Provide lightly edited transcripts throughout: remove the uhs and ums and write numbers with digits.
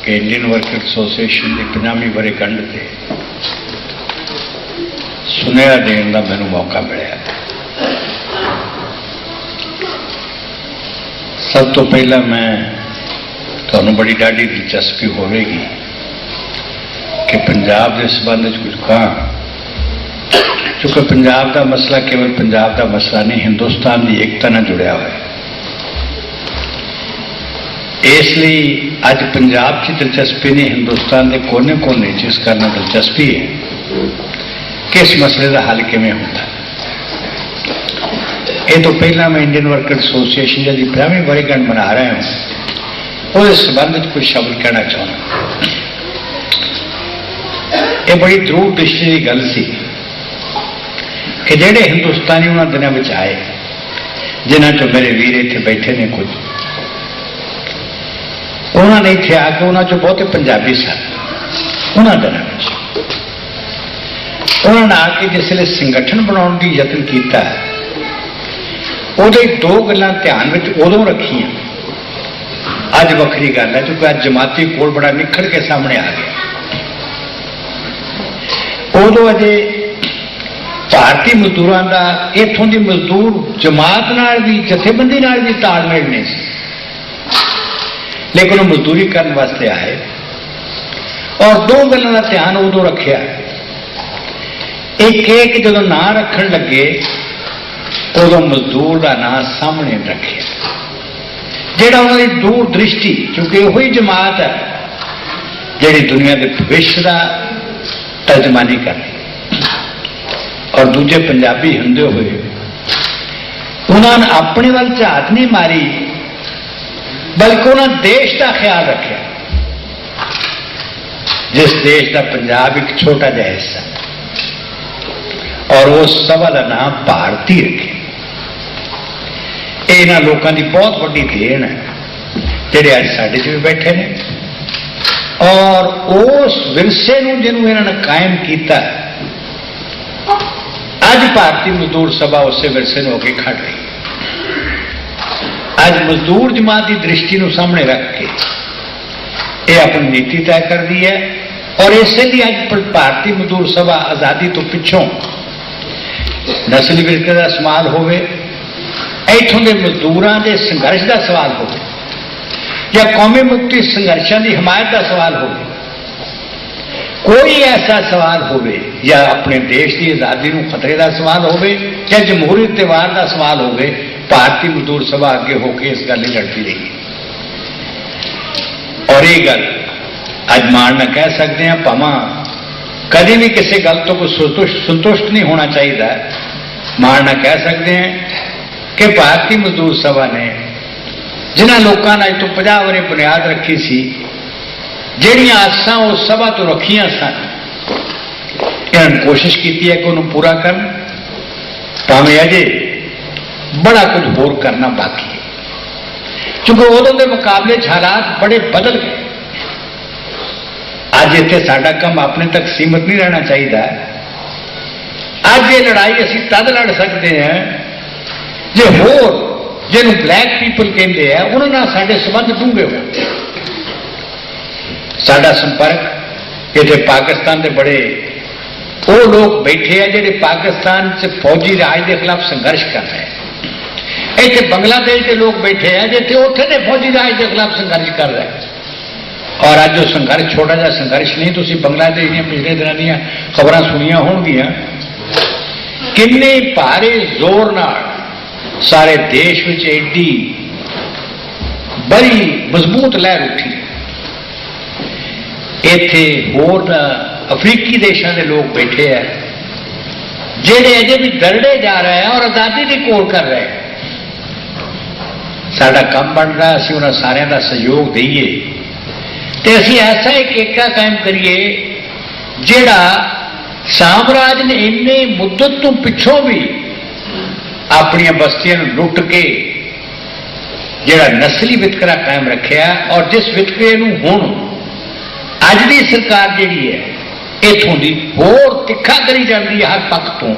कि Indian worker association की 50वीं वर्षगंढ से सुनेहा देने का मैनू मौका मिला। सब तो पहला मैं तुहानू बड़ी डाढ़ी दिलचस्पी होगी कि पंजाब के संबंध कुछ कहां, क्योंकि पंजाब का मसला केवल पंजाब का मसला नहीं, हिंदुस्तान की एकता नाल जुड़िया हुआ है। इसलिए अज पंजाब की दिलचस्पी नहीं, हिंदुस्तान के कोने कोने इस करना दिलचस्पी है कि इस मसले का हल किवें होता है। ये तो पहला मैं इंडियन वर्कर एसोसीएशन जी 50वीं वर्षगंढ मना रहा हूं, उस संबंध कुछ शब्द कहना चाहना। ये बड़ी दूर दृष्टि की गल सी कि जेडे हिंदुस्तानी उन्होंने दिनों में आए, जिन्हों चो मेरे वीर इतने बैठे ने, कुछ उन्होंने इतने आके उन्होंने बहुते पंजाबी सन। उन्होंने दिनों में उन्होंने आके जिसले संगठन बनाने की यत्न किया, उहदे दो गल्लां ध्यान में उदों रखियां। अज वखरी गल है क्योंकि अज जमाती कोल बड़ा निखड़ के सामने आ गया। उदों अजे भारतीय मजदूरों का इत्थों की मजदूर जमात नाल भी जथेबंदी नाल भी तालमेल नहीं सी, लेकिन मजदूरी करने वास्ते आए और दो गलों का ध्यान उदों रखा। एक एक जो ना रखन लगे उदों मजदूर का नाम सामने रखे, जिहड़ा उन्होंने दूर दृष्टि, क्योंकि वही जमात है जिहड़ी दुनिया के भविष्य का तर्जमानी करनी, और दूजे पंजाबी होंदे हुए उन्होंने अपने वाल झात नहीं मारी, बल्कि उन्होंने देश का ख्याल रखा, जिस देश का पंजाब एक छोटा जिहा हिस्सा, और उस सभा का नाम भारती रखे। इन्हां लोगों की बहुत बड़ी देन है जिहड़े अज साडे च भी बैठे ने, और उस विरसे नूं जिन्होंने इन्होंने कायम किया, अज भारतीय मजदूर सभा उस विरसे में होकर खड़ रही। अज मजदूर जमात की दृष्टि को सामने रख के ये अपनी नीति तय कर दी है, और इसलिए अज भारतीय मजदूर सभा आज़ादी तो पिछों नस्ली विरके का सवाल होवे, इत्थों के मजदूरों के संघर्ष का सवाल हो, या कौमी मुक्ति संघर्षों की हिमायत का सवाल हो, कोई ऐसा सवाल होवे, या अपने देश की आज़ादी को खतरे का सवाल होवे, या जमहूरी त्यौहार का सवाल होवे, भारतीय मजदूर सभा अगे होकर इस गल लड़ती रही। और ये गल अज मान न कह सकते हैं, भावां कभी भी किसी गल तो कोई संतुष्ट नहीं होना चाहिए, मान न कह सकते हैं कि भारतीय मजदूर सभा ने जिन्होंने लोगों ने अज तो 50 वरे बुनियाद रखी सी, जिहड़ियां आसां उस सभा तो रखियां सन, इन्होंने कोशिश की है कि उन्होंने पूरा करन, भावें अजे बड़ा कुछ होर करना बाकी है, क्योंकि उदों के मुकाबले हालात बड़े बदल गए। अज इत्थे साडा काम अपने तक सीमित नहीं रहना चाहिए। अज ये लड़ाई असीं तद लड़ सकते हैं जे होर जिन्हों ब्लैक पीपल कहते हैं उन्होंने साडे संबंध डूंघे हो। साडा संपर्क इत्थे पाकिस्तान के बड़े वो लोग बैठे हैं जिहड़े पाकिस्तान से फौजी राज के खिलाफ संघर्ष कर रहे हैं। इत्थे बांग्लादेश के लोग बैठे हैं जिथे उत्थे के फौजी राज के खिलाफ संघर्ष कर रहे हैं। और अज जो संघर्ष छोटा जा संघर्ष नहीं, तुसीं बांग्लादेश दी पिछले दिनों दी खबरां सुनियां होणगियां, किन्ने भारे जोर नाल सारे देश में एडी बड़ी मजबूत लहर उठी। इत्थे होर अफ्रीकी देशों के लोग बैठे हैं जिहड़े अजे भी दरड़े जा रहे हैं और आज़ादी की घोल कर रहे हैं। साडा काम बन रहा, असीं उन्हां सारियां दा सहयोग दईए ते असीं ऐसा एक एका कायम करिए जिहड़ा साम्राज ने इन्ने मुद्दत तो पिछों भी अपनी बस्तियां लुट के जिहड़ा नस्ली वितकरा कायम रखिया, और जिस वितकरे नूं हुण अज दी सरकार जिहड़ी है इत्थों दी होर तिखा करी जाती है, हर पक्ष तो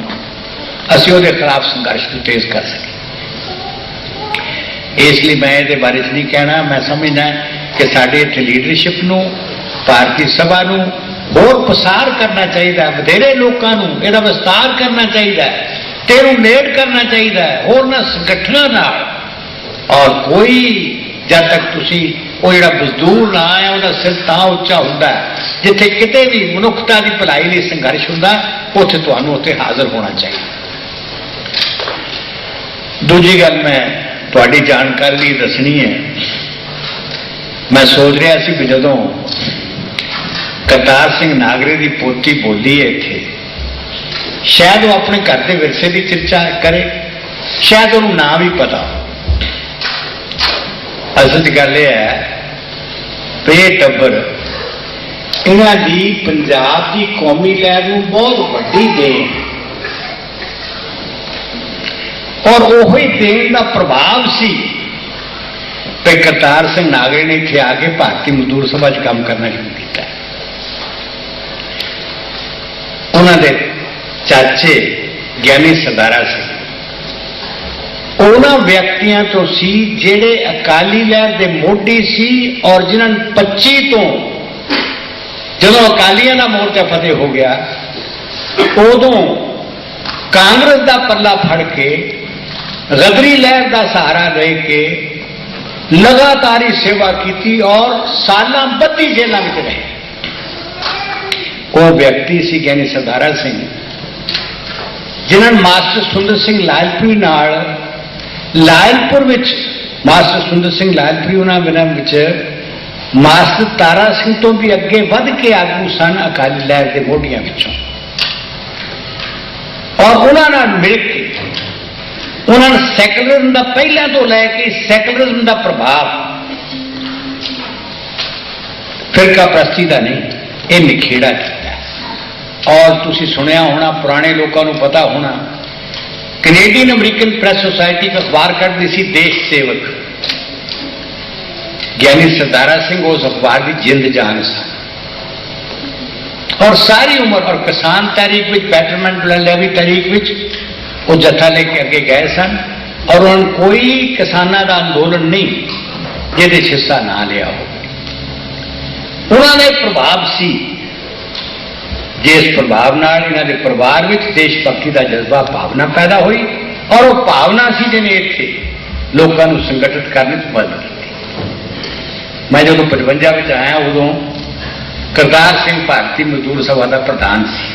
असीं उहदे खिलाफ संघर्ष को तेज कर सकें। इसलिए मैं ये बारे नहीं कहना, मैं समझना कि साडे इत्थे लीडरशिप नूं, भारतीय सभा नूं होर प्रसार करना चाहिए, वधेरे लोगों नूं इहदा विस्तार करना चाहिए, ते इहनूं नेड़ करना चाहिए होरनां संगठनां नाल। और कोई जब तक तुसीं वो जिहड़ा मजदूर ना है उसका सिर तां उच्चा हुंदा है जिथे किते भी मनुखता की भलाई लई संघर्ष हुंदा, उत्थे तुहानूं उत्थे हाज़र होना चाहिए। दूजी गल मैं तुहाडी जानकारी लई दसनी है, मैं सोच रहा सी कि जदों करतार सिंह नागरे की पोती बोली है इत्थे, शायद वो अपने घर के विरसे की चर्चा करे, शायद उन्होंने ना भी पता हो। असल गल यह है कि यह टब्बर इन्हां दी पंजाब की कौमी लहर नूं बहुत वड्डी देन और उही देन का प्रभाव सी कि करतार सिंह नागरे ने इत्थे आके भारतीय मजदूर सभा च काम करना शुरू किया। उन्होंने चाचे ज्ञानी सरदारा सिंह उन्होंने व्यक्तियों तो सी जिहड़े अकाली लहर के मोढी सी और जिन्होंने 25 तो जदों अकालियों का मोर्चा फतेह हो गया उदों कांग्रेस का पल्ला फड़ के गदरी लहर का सहारा लेके लगातार ही सेवा की और सालां बद्धी जेलों में रहे। वो व्यक्ति सी ज्ञानी सरदारा सिंह जिन्होंने मास्टर सुंदर सिंह लालपुरी नाल लायलपुर विच मास्टर सुंदर सिंह लालपुरी उन्होंने मास्टर तारा सिंह तो भी अगे वध के आगू सन अकाली लहर के मोढियां विचों और उन्होंने मिल के उन्होंने सैकुलरिज्म का पहला तो लैके सैकुलरिज्म का प्रभाव फिरका प्रस्ती का नहीं ये निखेड़ा किया। और तुसी सुनिया होना, पुराने लोगों को पता होना, कैनेडियन अमरीकन प्रेस सोसाइटी का अखबार कटती सी देश सेवक, ज्ञानी सरदारा सिंह उस अखबार की जिंद जान सन और सारी उम्र और किसान तारीख में बैटरमेंट लैवी तारीख में वो जत्था लेके अगे गए सन और उन्होंने कोई किसानों का अंदोलन नहीं जिहदे हिस्सा ना लिया हो। उन्होंने प्रभाव सी जिस प्रभाव नाल इन्हां दे परिवार में देशभक्ति का जज्बा भावना पैदा हुई और वो भावना सी जिन्हें इत्थे लोगों को संगठित करने में मदद की। मैं जो 55 में आया उदों करतार सिंह भारतीय मजदूर सभा का प्रधान सी,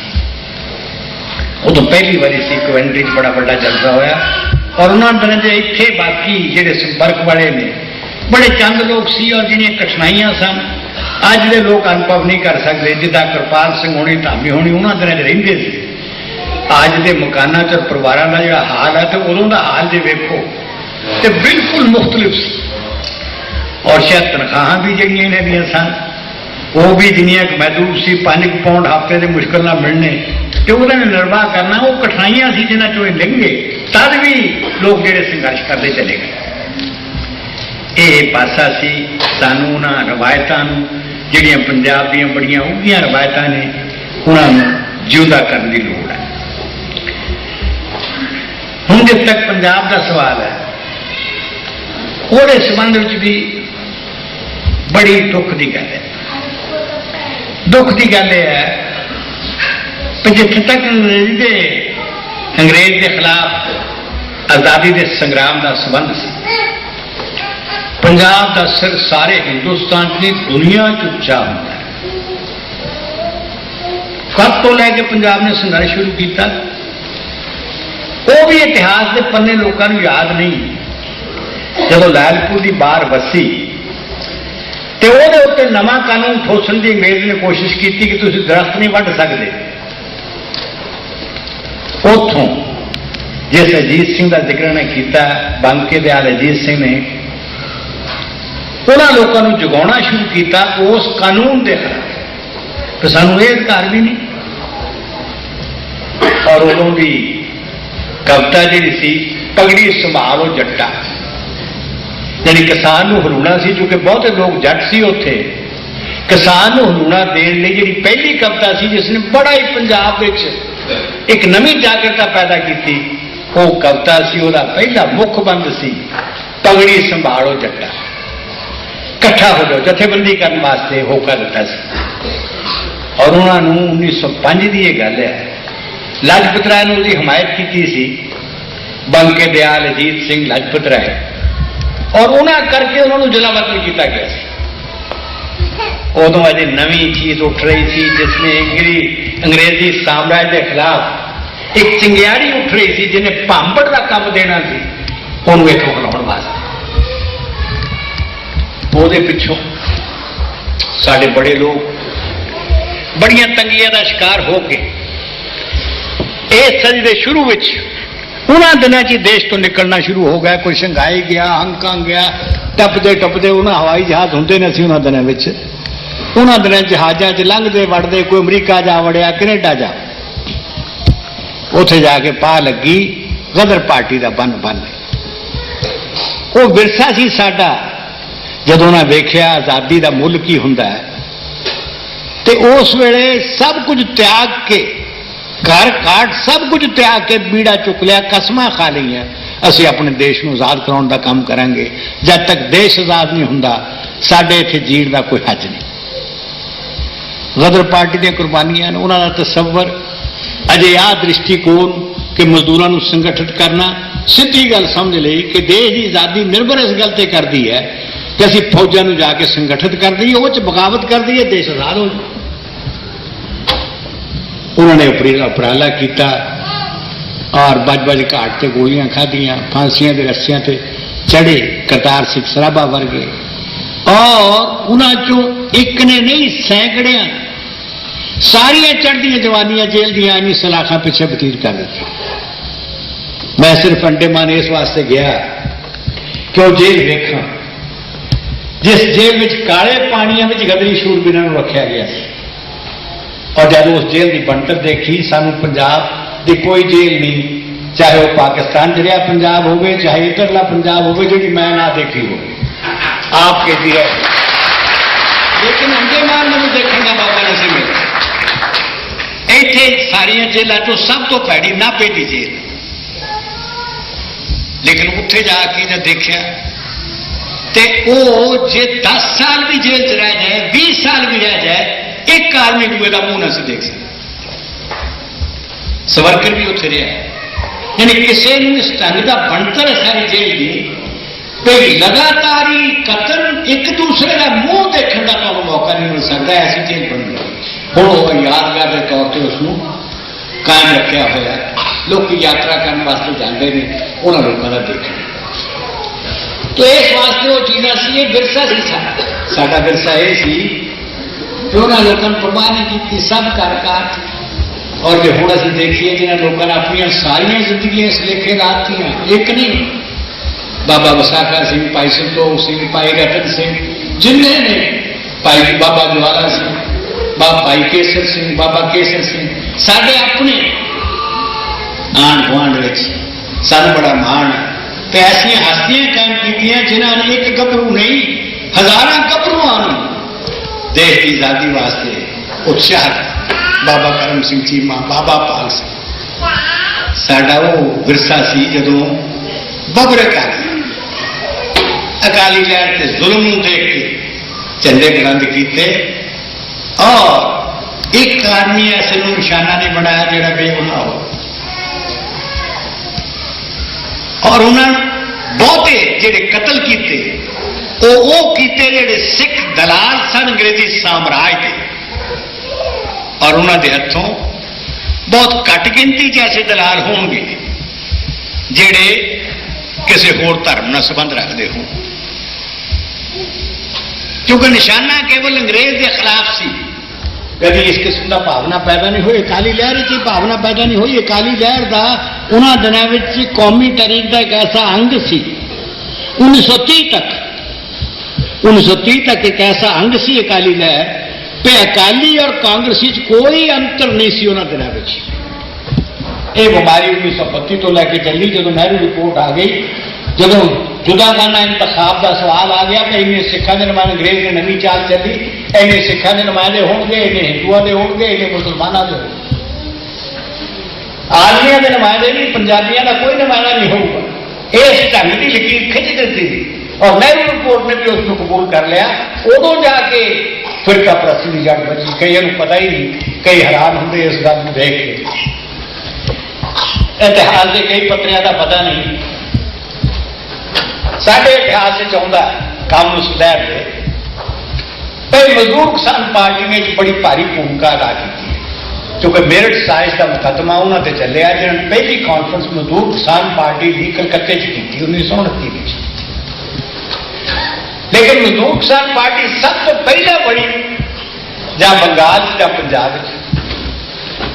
उदों पहली बारी सी कवेंट्री बड़ा बड़ा जलसा होया और उन्होंने जो इत्थे बाकी जिहड़े संपर्क वाले ने बड़े चंद लोग सी और जिन्हें कठिनाइयां सन अज के लोग अनुभव नहीं कर सकते। जिदा कृपाल सिंह होनी धामी होनी उन्होंने दिन रहिंदे सी, अज के मकाना च परिवारों का जो हाल है तो उदों का हाल जो वेखो तो बिल्कुल मुख्तलिफ सी और शायद तनख्वाह भी जिहड़ियां इन्हां दियां सन वो भी जिन्नियां महदूद सी, 5 पाउंड हफ्ते के मुश्किल ना मिलने तो उन्होंने निर्वाह करना वो कठिनाइयां सी जिन्हां चों लंघे तद भी लोग जिहड़े संघर्ष करते चले गए। ये पासा सी सानू उन्हां रवायतां नूं जिहड़ियां पंजाब दीयां बड़ियां उगियां रवायतां ने उन्हां जिउंदा करने की लोड़ है। हुण जिस तक पंजाब का सवाल है उहदे संबंध में भी बड़ी दुख की गल है। दुख की गल यह है कि जिथे तक अंग्रेज के खिलाफ आज़ादी के संग्राम का संबंध से पंजाब का सिर सारे हिंदुस्तान की दुनिया च उच्चा होता है। कब तो लैके पंजाब ने संघर्ष शुरू किया वो भी इतिहास के पन्ने लोगों को याद नहीं। जब लायलपुर की बार वसी तो वो उत्ते नवा कानून ठोसन की अंग्रेज ने कोशिश की कि तुम दरख्त नहीं वढ़ सकते। उतों जिस अजीत सिंह का जिक्र ने किया बांके दयाल अजीत सिंह ने उन्होंने लोगों को जगाना शुरू किया उस कानून के खिलाफ तो सानू ये अधिकार भी नहीं। और उदों की कविता जी सी पगड़ी संभालो जट्टा यानी किसान को हरूणा सी क्योंकि बहुते लोग जट सी उत्थे किसान को हरूणा देने लिए जी पहली कविता सी जिसने बड़ा ही पंजाब विच एक नवी जागृता पैदा की वो कविता सी। उसका पहला मुख बंद सी पगड़ी संभालो जट्टा। इकट्ठा हो जाओ, जथेबंदी करने वास्ते होका दिता सी। और उन्होंने 1905 की यह गल है, लाजपत राय ने उसकी हमायत की सी, बंके दयाल, अजीत सिंह, लाजपत राय, और उन्होंने करके उन्होंने जलावतन किया गया सी। उदों अजे नवी चीज उठ रही थी जिसने अंग्रेजी साम्राज्य के खिलाफ एक चिंगियाड़ी उठ रही थी जिन्हें भांबड़ का काम देना सी, उन्होंने एक बनाने वास्ते। वो पिछों साढ़े बड़े लोग बड़िया तंगियां का शिकार होके इस सदी के शुरू में उन्होंने दिनों च देश तो निकलना शुरू हो गया। कोई शंघाई गया, हांगकांग गया, टपदे टपदे उन्होंने हवाई जहाज होंगे नहीं उन्होंने दिनों में, उन्होंने दिनों जहाजा च लंघते वड़ते कोई अमरीका जा वड़िया, कनेडा जा, उथे जाके पा लगी गदर पार्टी का बन बन। वो विरसा सी साडा, जदों उन्हें वेख्या आज़ादी का मुल की हुंदा है, ते उस वेले सब कुछ त्याग के, घर काट सब कुछ त्याग के बीड़ा चुक लिया, कसमां खा लिया, असी अपने देश को आजाद कराने का काम करांगे। जब तक देश आजाद नहीं हुंदा साडे इत्थे जीण का कोई हज नहीं। गदर पार्टी दी कुर्बानियां ने, उन्होंने तसव्वुर अजे आ दृष्टिकोण कि मजदूरों को संगठित करना, सीधी गल समझ ली कि देश की आजादी निर्भर इस गल ते करदी है कि असी फौजां नूं जाके संगठित कर दईए, वो बगावत कर दईए, देश आजाद हो जाए। उन्होंने उपराला किया और बज घाट से गोलियां खादियां, फांसियां के रस्सियां से चढ़े करतार सिंह सराभा वर्गे, और उन्होंने एक ने नहीं सैकड़ियां सारिया चढ़दियां जवानियां जेल दियां इन्नी सलाखा पिछे बतीत कर दी। मैं सिर्फ अंडेमान इस वास्ते गया कि वह जेल वेखा जिस जेल में काले पानिया में गदरी शूरबीरां नूं रखा गया, और जब उस जेल की बनतर देखी, सानू पंजाब की कोई जेल नहीं, चाहे वह पाकिस्तान जरिया पंजाब हो, चाहे इधरला पंजाब हो, जी मैं ना देखी हो आप कहती है, लेकिन अंडेमान में देखने का मौका नहीं मिलता। इत्थे सारिया जेलों तो सब तो भैड़ी नाभे की जेल, लेकिन उत्थे जाके जब देखा तो वो जे 10 साल भी जेल च रह जाए, 20 साल भी रह जाए, एक आदमी दूए का मुंह नहीं देख सकता। सवरकर भी उत्थे रहा, यानी किसी इस ढंग का बनतर है सारी जेल की, भाई लगातार ही कतल एक दूसरे का मुंह देखने का तो मौका नहीं मिल सकता, ऐसी जेल बन गई। हम यादगार के तौर पर उसको कायम रखा हुआ, लोग यात्रा करने वास्ते जाते हैं, उन्होंने लोगों का देखना। तो इस वास्ते वो चीज़ा सी, विरसा सी साडा विरसा यह सी कि उन्होंने लोगों ने परवाह नहीं की, सब कर काट। और जो हम असं देखिए जिन्हें लोगों ने अपन सारिया जिंदगियां इस लेखे लातियां, एक नहीं, बाबा विसाखा सिंह, भाई संतोख सिंह, भाई रतन सिंह, जिन्हें ने भाई बाबा ज्वाला सिंह, भाई केसर सिंह, बाबा केसर सिंह, साढ़े अपने आंढ गुआढ़ सानू बड़ा मान है। तो ऐसिया हस्तियां कायम की जिन्होंने एक गभरू नहीं हजारों गभरूआं देश की आजादी वास्ते उत्साह, बाबा करम सिंह चीमा, बाबा पाल सिंह, साडा वो विरसा सी जदों बबरक अकाली लहर के जुल्म देख के झंडे बुलंद किए, और एक आदमी ऐसे निशाना नहीं बनाया जोड़ा बेगुनाह हो। और उन्होंने बहुते जेडे कतल किए वो किए जेडे सिख दलाल सन अंग्रेजी साम्राज्य के, और उन्होंने हथों बहुत घट गिनती च ऐसे दलाल होंगे जेडे किसी होर धर्म न संबंध रखते हो, क्योंकि निशाना केवल अंग्रेज के खिलाफ सी। कभी इस किस्म का भावना पैदा नहीं हुई, अकाली लहर की भावना पैदा नहीं हुई। अकाली लहर का उन्होंने दिनों में कौमी तारीख का एक ऐसा अंग सी, 1930 तक एक ऐसा अंग सी अकाली लहर पे, अकाली और कांग्रेसी कोई अंतर नहीं सी उन्होंने दिनों में। ये बीमारी 1932 तो लैके चली, जो नेहरू रिपोर्ट आ गई, जो जुदा खाना इंतखाब का सवाल आ गया कि इन्हें सिखा के नुमाइंदे, अंग्रेज ने नवी चाल चली, इन्हें सिखा के नुमाइंदे होंगे, इन्हें हिंदुओं के होंगे, इन्हें मुसलमानों के होंगे, आदमियों के नुमाइंदे नहीं, पंजाबियों का कोई नुमाइंदा नहीं होगा। इस ढंग की लकीर खिंच देती थी। और नेहरू रिपोर्ट ने भी उसको कबूल कर लिया। उदों जाके फिरका परस्ती की जड़ बची। कई पता ही नहीं, कई हैरान होंगे इस गल को देख के। इतिहास के कई पत्रियां का पता नहीं, साढ़े इतिहास चाहता काम उस लहर दे भाई मजदूर किसान पार्टी ने एक बड़ी भारी भूमिका अदा की है, क्योंकि मेरठ साइज का मुकदमा उन्होंने चलिया जिन्होंने पहली कॉन्फ्रेंस मजदूर किसान पार्टी की कलकत्ते की 1929। लेकिन मजदूर किसान पार्टी सब तो पहला बड़ी जहां बंगाल या पंजाब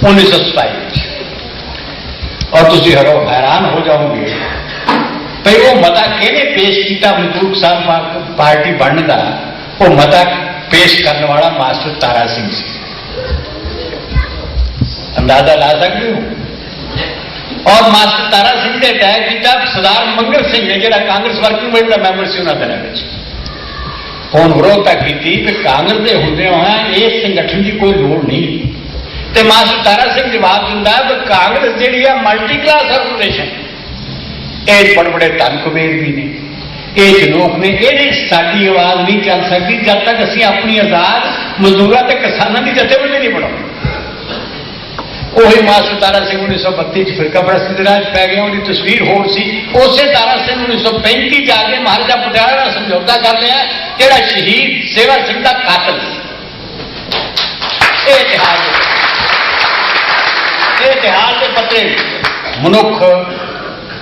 1927। और तुम हैरान हो जाओगे भाई वो मता किहने पेश किया मजदूर किसान पार्टी बनने का। वो मता पेश करने वाला मास्टर तारा सिंह से, अंदाजा ला सकते हो। और मास्टर तारा सिंह ने तय किया सरदार मंगल सिंह ने जो कांग्रेस वर्किंग कमेटी का मैंबर से उन्होंने दिनों हूँ विरोधता की कांग्रेस के होंदे इस संगठन की कोई लोड़ नहीं। तो मास्टर तारा सिंह जवाब दिता है कांग्रेस जी मल्टी क्लास ऑर्गेनाइजेशन, ये बड़े बड़े धन कुबेर भी ने, ये लोग ने, ये साडी आवाज नहीं चल सकती जब तक असीं अपनी आजाद मजदूरों ते किसानों की जथेबंदी नहीं बनाओ। वही मास्टर तारा सिंह 1932 फिरका परस्ती राज पै गया, उनकी तस्वीर होर सी। उसे तारा सिंह 1935 जाके महाराजा पटियाला का समझौता कर लिया, जेड़ा शहीद सेवा सिंह का कातल। इतिहास के पत्रे मनुख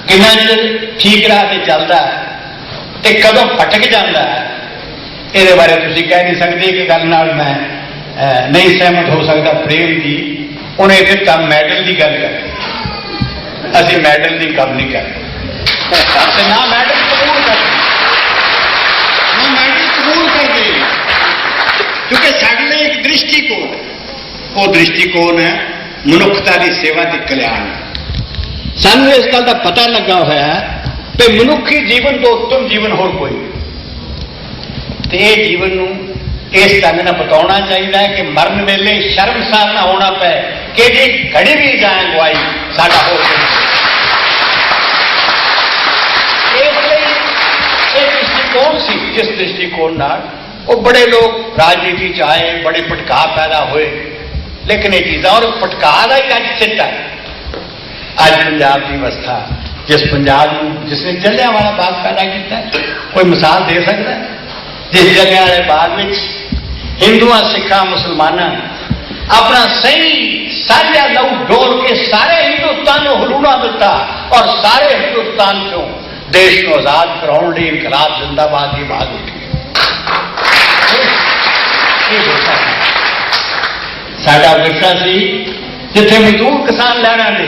किन्ना चर ठीक राह से चलता है तो कदों फटक जाता है, ये बारे तुम कह नहीं सकते। एक गल नाल मैं नहीं सहमत हो सकता प्रेम की, उन्हें इतने कम मैडल की गल कर, असी मैडल की कम नहीं करते, ना मैडल कबूल करते, ना मैडल कबूल करते, क्योंकि साढ़े लिए एक दृष्टिकोण, वो दृष्टिकोण है मनुखता की सेवा ते कल्याण। सानू इस गल का पता लगा हुआ है कि मनुखी जीवन तो उत्तम जीवन होर कोई, तो ये जीवन नूं इस ढंग नाल बताना चाहिए है कि मरण वेले शर्मसार ना होना पे कि जी घड़ी भी जाए गवाई साडा हो। दृष्टिकोण सी जिस दृष्टिकोण नाल वो बड़े लोग राजनीति च आए, बड़े भटका पैदा हुए, लेकिन ये चीज़ा और भटका का ही अज चिट्टा है। अज पंजाब की अवस्था जिस पंजाब जिसने जलियांवाला बाग पैदा किया, कोई मिसाल दे सकता है? जिस जलियांवाले बाग में हिंदुआ सिखा मुसलमाना अपना सही साझा लहू डोल के सारे हिंदुस्तान को हरूड़ा दिता और सारे हिंदुस्तान को देश को आजाद कराने लिए इनकलाब जिंदाबाद की बात उठी। साडा विरसा सी जिथे मजदूर किसान लहरां दे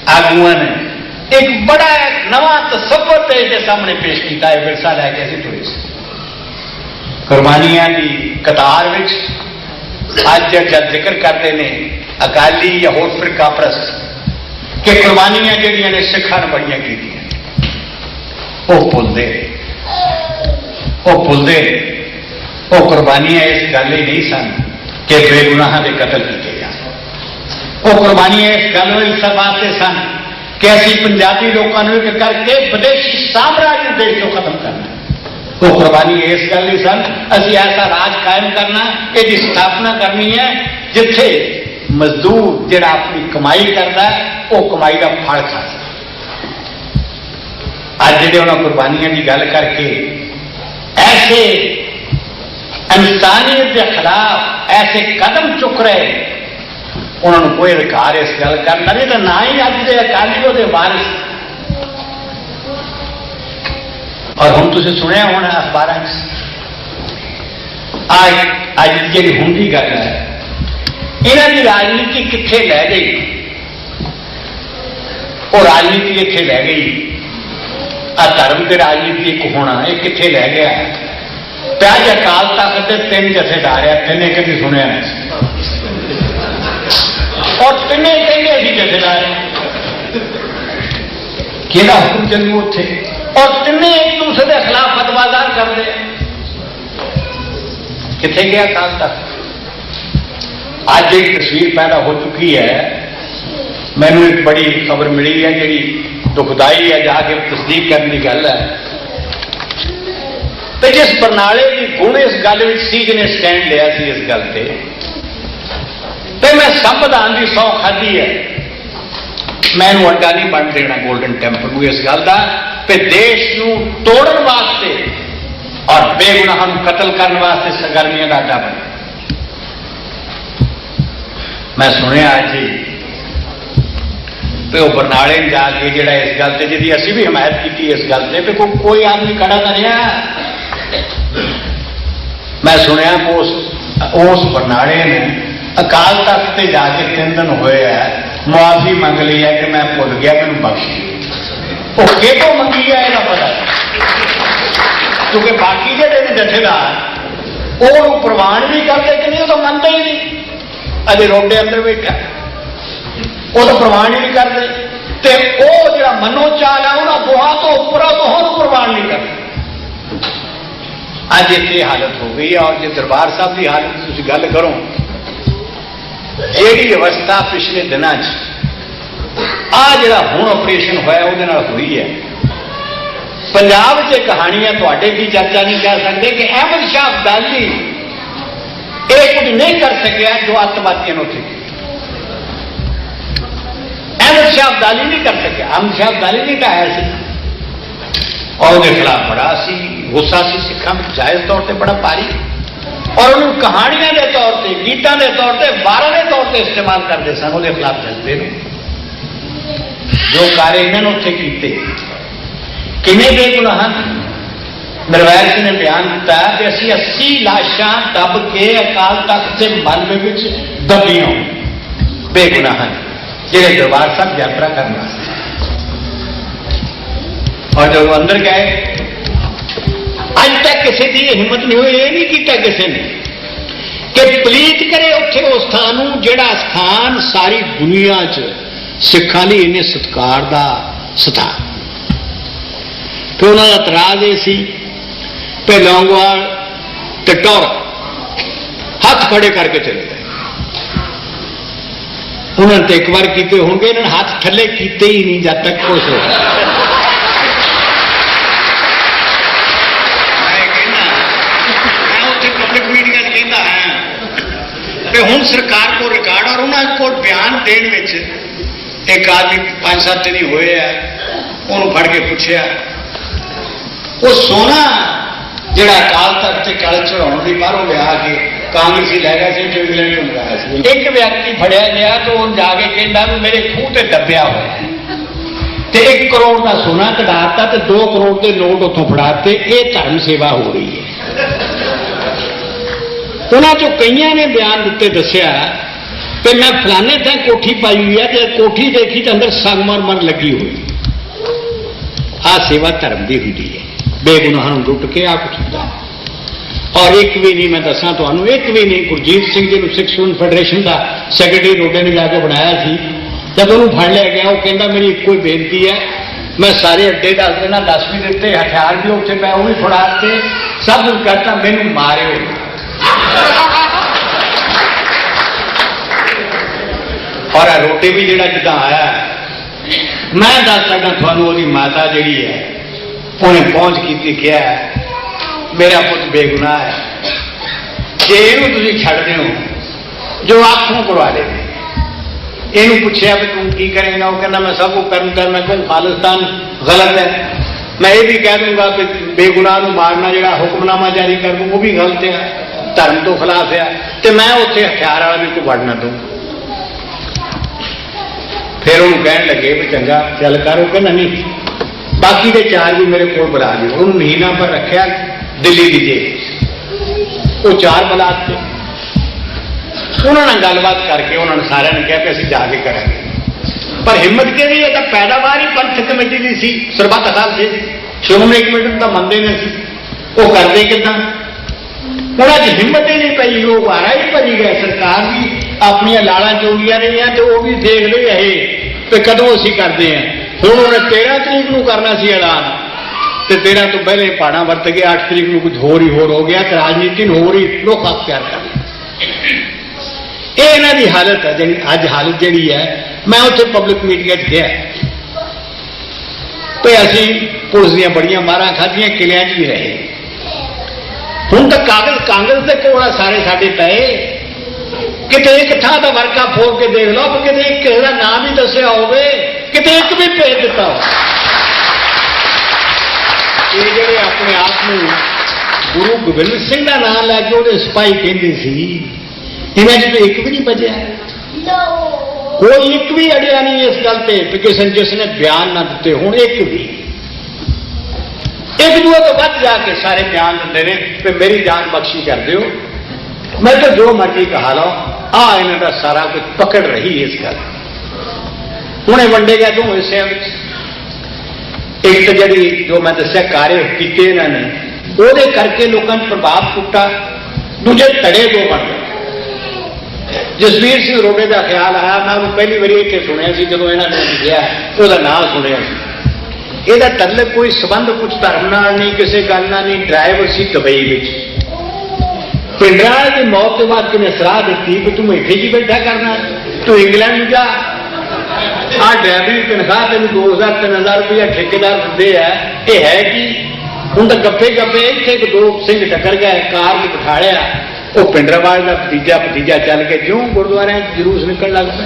आगुआ ने एक बड़ा नवा तसव्वुर देश के सामने पेश किया है। विरसा लैके असीं तुरे सी कुर्बानियां की कतार विच अज जब जिक्र करते हैं अकाली या होर फिरका परस्त कि कुर्बानियां जिहड़ियां ने सिखां ने बड़ियां कीतियां, वो भुलदे वो कुर्बानियां इस गल ही नहीं सन कि बेगुनाहां दे कतल किए जाण, वो कुर्बानियां इस गल वास्ते सन कि असीं पंजाबी लोगों को एक करके विदेशी साम्राज्य देश को खत्म करना। वो कुर्बानी इस गल ही सन असीं ऐसा राज कायम करना, इसकी स्थापना करनी है जिथे मजदूर जिहड़ा अपनी कमाई करता है वो कमाई का फल खा सके। अज जिहड़े उन्होंने कुर्बानियों की गल करके ऐसे इंसानियत के खिलाफ ऐसे कदम चुक रहे, उन्होंने कोई अधिकार इस गल करना नहीं, तो ना ही अज के अकाली वो वारिस। और हम तुझे सुनिया होना अखबार अज जी हूं की गल है, इन्हों की राजनीति कित्थे लै गई, वो राजनीति इत्थे लै गई, आ धर्म की राजनीति एक होना ये कित्थे लै गया। अज अकाल तख्त के 3 जथेदार है, 3 कभी सुनिया नहीं, और 3 कहते अभी जथेदार कि हुक्म चलू उथे, और 3 एक दूसरे के खिलाफ फतवादार करते किथे गया अकाल तख्त। अज एक तस्वीर पैदा हो चुकी है, मैनू एक बड़ी खबर मिली है जी दुखदाई है, जाके तस्दीक करने की गल है तो जिस बरनाले की गुण इस गल सी जिन्हें स्टैंड लिया सी इस गल से, तो मैं संविधान की सौ खाधी है, मैं अड्डा नहीं बन देना गोल्डन टैंपल को इस गल का कि देश को तोड़न वास्ते और बेगुनाह कतल करने वास्ते सरगर्मियों का अड्डा बने। मैं सुनिया आज ही तो बरनाले जाके जरा इस गल से जी असी भी हमायत की इस गल से कोई आदमी खड़ा कर रहा। मैं सुनिया उस बरनाले ने अकाल तख्त से जाके 3 दिन हुए है मुआफी मंग ली है कि मैं भुल गया, मैंने बख्श वो कितों मंगी है यह पता, क्योंकि बाकी जोड़े ने जथेदार वो प्रवान भी करते कि नहीं, वो तो मनते ही नहीं। अजे रोडे अंदर बैठा वो तो प्रवान ही नहीं करते, तो वो जो मनोचाल है उन्होंने बुहा तो उपर तो होर प्रवान नहीं करते। अज इतनी हालत हो गई है। और जो दरबार साहब की हालत तुम गल करो, जी अवस्था पिछले दिनों आ जरा हूँ ऑपरेशन होया वो हुई है पंजाब से कहानियां थोड़े भी चर्चा नहीं कर सकते कि अहमद शाह अब्दाली ये कुछ नहीं कर सकिया जो अतवादियों थे। अहमद शाह अब्दाली नहीं कर सकिया, अहमद शाह अब्दाली नहीं ढाया से और उसके खिलाफ बड़ा सी गुस्सा सी सिखा में जायज तौर पर बड़ा भारी, और उन्होंने कहानियां के तौर पर गीतों के तौर पर वारा के तौर पर इस्तेमाल करते सन, वो खिलाफ चलते हैं। जो कार्य इन्होंने उत्थे किए किन्ने बेगुनाह। नरवैर सिंह ने बयान दिता कि असी 80 लाशां दब के अकाल तख्त के मलबे में दबियों बेगुनाह जिन्हें दरबार साहब यात्रा करना। और जब अंदर गए अज तक किसी की हिम्मत नहीं हुई, ये नहीं किया किसी ने कि पलीत करे उत्थे उस स्थान जिहड़ा स्थान सारी दुनिया च सिखा लिए इन्हें सत्कार का स्थान। तो उन्होंने इतराज ये सी कि लौंगोवाल ते टौर हाथ खड़े करके चले गए। उन्होंने तो एक बार किए होंगे, इन्होंने हाथ थले किए ही नहीं जब तक खुश हो। पब्लिक मीडिया कहता है कि हुण सरकार को रिकॉर्ड और उन्होंने को बयान देने में एक आदमी 5-7 दिन ही हुए है, उन्होंने फड़ के पूछा वो सोना जरा अकाल तख्त से कल चढ़ाने की बाहरों लिया के कांग्रेसी लै गया से इंग्लैंड में मंगाया। एक व्यक्ति फड़िया गया तो उन्हें जाके कहता भी मेरे खूह से दबिया हुआ है, तो 1 करोड़ का सोना कटाता तो 2 करोड़ के नोट उतों फड़ाते, ये धर्म सेवा हो रही है। उन्होंने चो कई ने बयान दिते दसिया कि मैं फलाने थे कोठी पाई हुई है, तो कोठी देखी तो अंदर संगमरमर लगी हुई। आ सेवा धर्म की होती है, बेगुनाह लुट के आ कुछ। और एक भी नहीं, मैं दसा तो एक भी नहीं। गुरजीत सिंह जी सिख स्टूडेंट फेडरेशन का सैकटरी रोडे ने जाके बनाया सी, जब उन्होंने फड़ लिया गया वो कहता मेरी एक ही बेनती है, मैं सारे अड्डे दस देना, 10 भी दिते, हथियार भी उत्थे पै वो भी फड़ाते, सब कुछ करता, मैनू मारियो। और रोटी भी जो जिदा आया मैं दस सकता थानू माता जी है उन्हें पहुंच की क्या है मेरा पुत बेगुनाह है, जे तुम छड़ते हो जो आखों करवा ले। इनू पूछा भी तू की करेगा, वो कहना मैं सब कुछ कर, मैं कहूँ खालिस्तान गलत है, मैं ये भी कह दूंगा कि बेगुनाह को मारना जो हुक्मनामा जारी कर दूँ वो भी गलत है, धर्म तो खिलाफ है, तो मैं उत्थे हथियार वाला भी को वड़ना दूँ। फिर उन्होंने कह लगे भी चंगा चल कर, वो कहना नहीं बाकी के 4 भी मेरे को बुला दिए। उन्होंने महीना पर रखा दिल्ली की जेल, वो 4 बुला थे। उन्होंने गलबात करके उन्होंने सारे ने कहा कि असं जाके करेंगे, पर हिम्मत के भी तो पैदावार ही पंथ कमेटी की सी, सरबत अकाल से श्रोमणी कमेटी तो मंदे ने सी, वो करते किदा उन्होंने हिम्मत ही नहीं पई, वो वारा ही भरी गए। सरकार भी अपन लाला चोगिया रही तो वो भी देखते रहे तो कदों असी करते हैं। हूँ उन्हें 13 तरीक को करना सी ऐलान, तो 13 तो पहले पहाड़ा वरत गया, 8 तरीक को कुछ होर ही होर हो गया, तो राजनीति होर ही लोखा अख्तियार कर लिया। ये इन्हों की हालत है जी, अज हालत जी है। मैं उत्थे पब्लिक मीटिंग गया तो असी पुलिस दी बड़ियां मारां खाधियां, किलियां च भी रहे, ਹੁਣ ਤਾਂ ਕਾਗਜ਼ ਕਾਂਗਰਸ ਦੇ ਕੋਲ ਆ ਸਾਰੇ ਸਾਡੇ ਪਏ। ਕਿਤੇ ਇੱਕ ਥਾਂ ਦਾ ਵਰਕਾ ਫੋੜ ਕੇ ਦੇਖ ਲਓ, ਕਿਤੇ ਕਿਸੇ ਦਾ ਨਾਮ ਵੀ ਦੱਸਿਆ ਹੋਵੇ, ਕਿਤੇ ਇੱਕ ਵੀ ਭੇਜ ਦਿੱਤਾ ਹੋ। ਇਹ ਜਿਹੜੇ ਆਪਣੇ ਆਪ ਨੂੰ ਗੁਰੂ ਗੋਬਿੰਦ ਸਿੰਘ ਦਾ ਨਾਮ ਲੈ ਕੇ ਉਹਦੇ ਸਿਪਾਹੀ ਕਹਿੰਦੇ ਸੀ, ਇਹਨਾਂ 'ਚ ਤਾਂ ਇੱਕ ਵੀ ਨਹੀਂ ਬਚਿਆ। ਕੋਈ ਇੱਕ ਵੀ ਅੜਿਆ ਨਹੀਂ ਇਸ ਗੱਲ ਤੇ ਕਿ ਕਿਸੇ ਜਿਸ ਨੇ ਬਿਆਨ ਨਾ ਦਿੱਤੇ ਹੁਣ। ਇੱਕ ਵੀ ਇੱਕ ਦੂਏ ਤੋਂ ਵੱਧ ਜਾ ਕੇ ਸਾਰੇ ਬਿਆਨ ਦਿੰਦੇ ਨੇ ਕਿ ਮੇਰੀ ਜਾਨ ਬਖਸ਼ੀ ਕਰ ਦਿਓ, ਮੈਂ ਤਾਂ ਜੋ ਮਰਜ਼ੀ ਕਹਾ ਲਓ। ਇਹਨਾਂ ਦਾ ਸਾਰਾ ਕੁਝ ਪਕੜ ਰਹੀ ਇਸ ਗੱਲ। ਹੁਣ ਇਹ ਵੰਡੇ ਗਿਆ ਦੋ ਹਿੱਸਿਆਂ ਵਿੱਚ। ਇੱਕ ਤਾਂ ਜਿਹੜੀ ਜੋ ਮੈਂ ਦੱਸਿਆ ਕਾਰਜ ਕੀਤੇ ਇਹਨਾਂ ਨੇ, ਉਹਦੇ ਕਰਕੇ ਲੋਕਾਂ 'ਚ ਪ੍ਰਭਾਵ ਟੁੱਟਾ। ਦੂਜੇ ਧੜੇ ਦੋ ਬਣ ਗਏ। ਜਸਵੀਰ ਸਿੰਘ ਰੋਡੇ ਦਾ ਖਿਆਲ ਆਇਆ, ਮੈਂ ਉਹਨੂੰ ਪਹਿਲੀ ਵਾਰੀ ਇੱਥੇ ਸੁਣਿਆ ਸੀ ਜਦੋਂ ਇਹਨਾਂ ਨੇ ਲਿਖਿਆ, ਉਹਦਾ ਨਾਮ ਸੁਣਿਆ ਸੀ। ਇਹਦਾ ਤਲਕ ਕੋਈ ਸੰਬੰਧ ਕੁਝ ਧਰਮ ਨਾਲ ਨਹੀਂ, ਕਿਸੇ ਗੱਲ ਨਾਲ ਨਹੀਂ। ਡਰਾਈਵਰ ਸੀ ਦੁਬਈ ਵਿੱਚ। ਪਿੰਡਰਾਲ ਦੀ ਮੌਤ ਤੋਂ ਬਾਅਦ ਕਿਨੇ ਸਲਾਹ ਦਿੱਤੀ ਕਿ ਤੂੰ ਇੱਥੇ ਜੀ ਬੈਠਾ ਕਰਨਾ, ਤੂੰ ਇੰਗਲੈਂਡ ਨੂੰ ਜਾ। ਆਹ ਡਰਾਈਵਰੀ ਤਨਖਾਹ ਤੈਨੂੰ 2000-3000 ਰੁਪਇਆ ਠੇਕੇਦਾਰ ਦਿੰਦੇ ਆ। ਇਹ ਹੈ ਕਿ ਹੁਣ ਤਾਂ ਗੱਪੇ ਗੱਪੇ ਇੱਥੇ ਦੋ ਸਿੰਘ ਟੱਕਰ ਗਏ, ਕਾਰ 'ਚ ਬਿਠਾ ਲਿਆ। ਉਹ ਪਿੰਡਰਾਵਾਲ ਦਾ ਭਤੀਜਾ ਚੱਲ ਕੇ ਜਿਉਂ ਗੁਰਦੁਆਰਿਆਂ 'ਚ ਜਲੂਸ ਨਿਕਲਣ ਲੱਗ ਪਿਆ,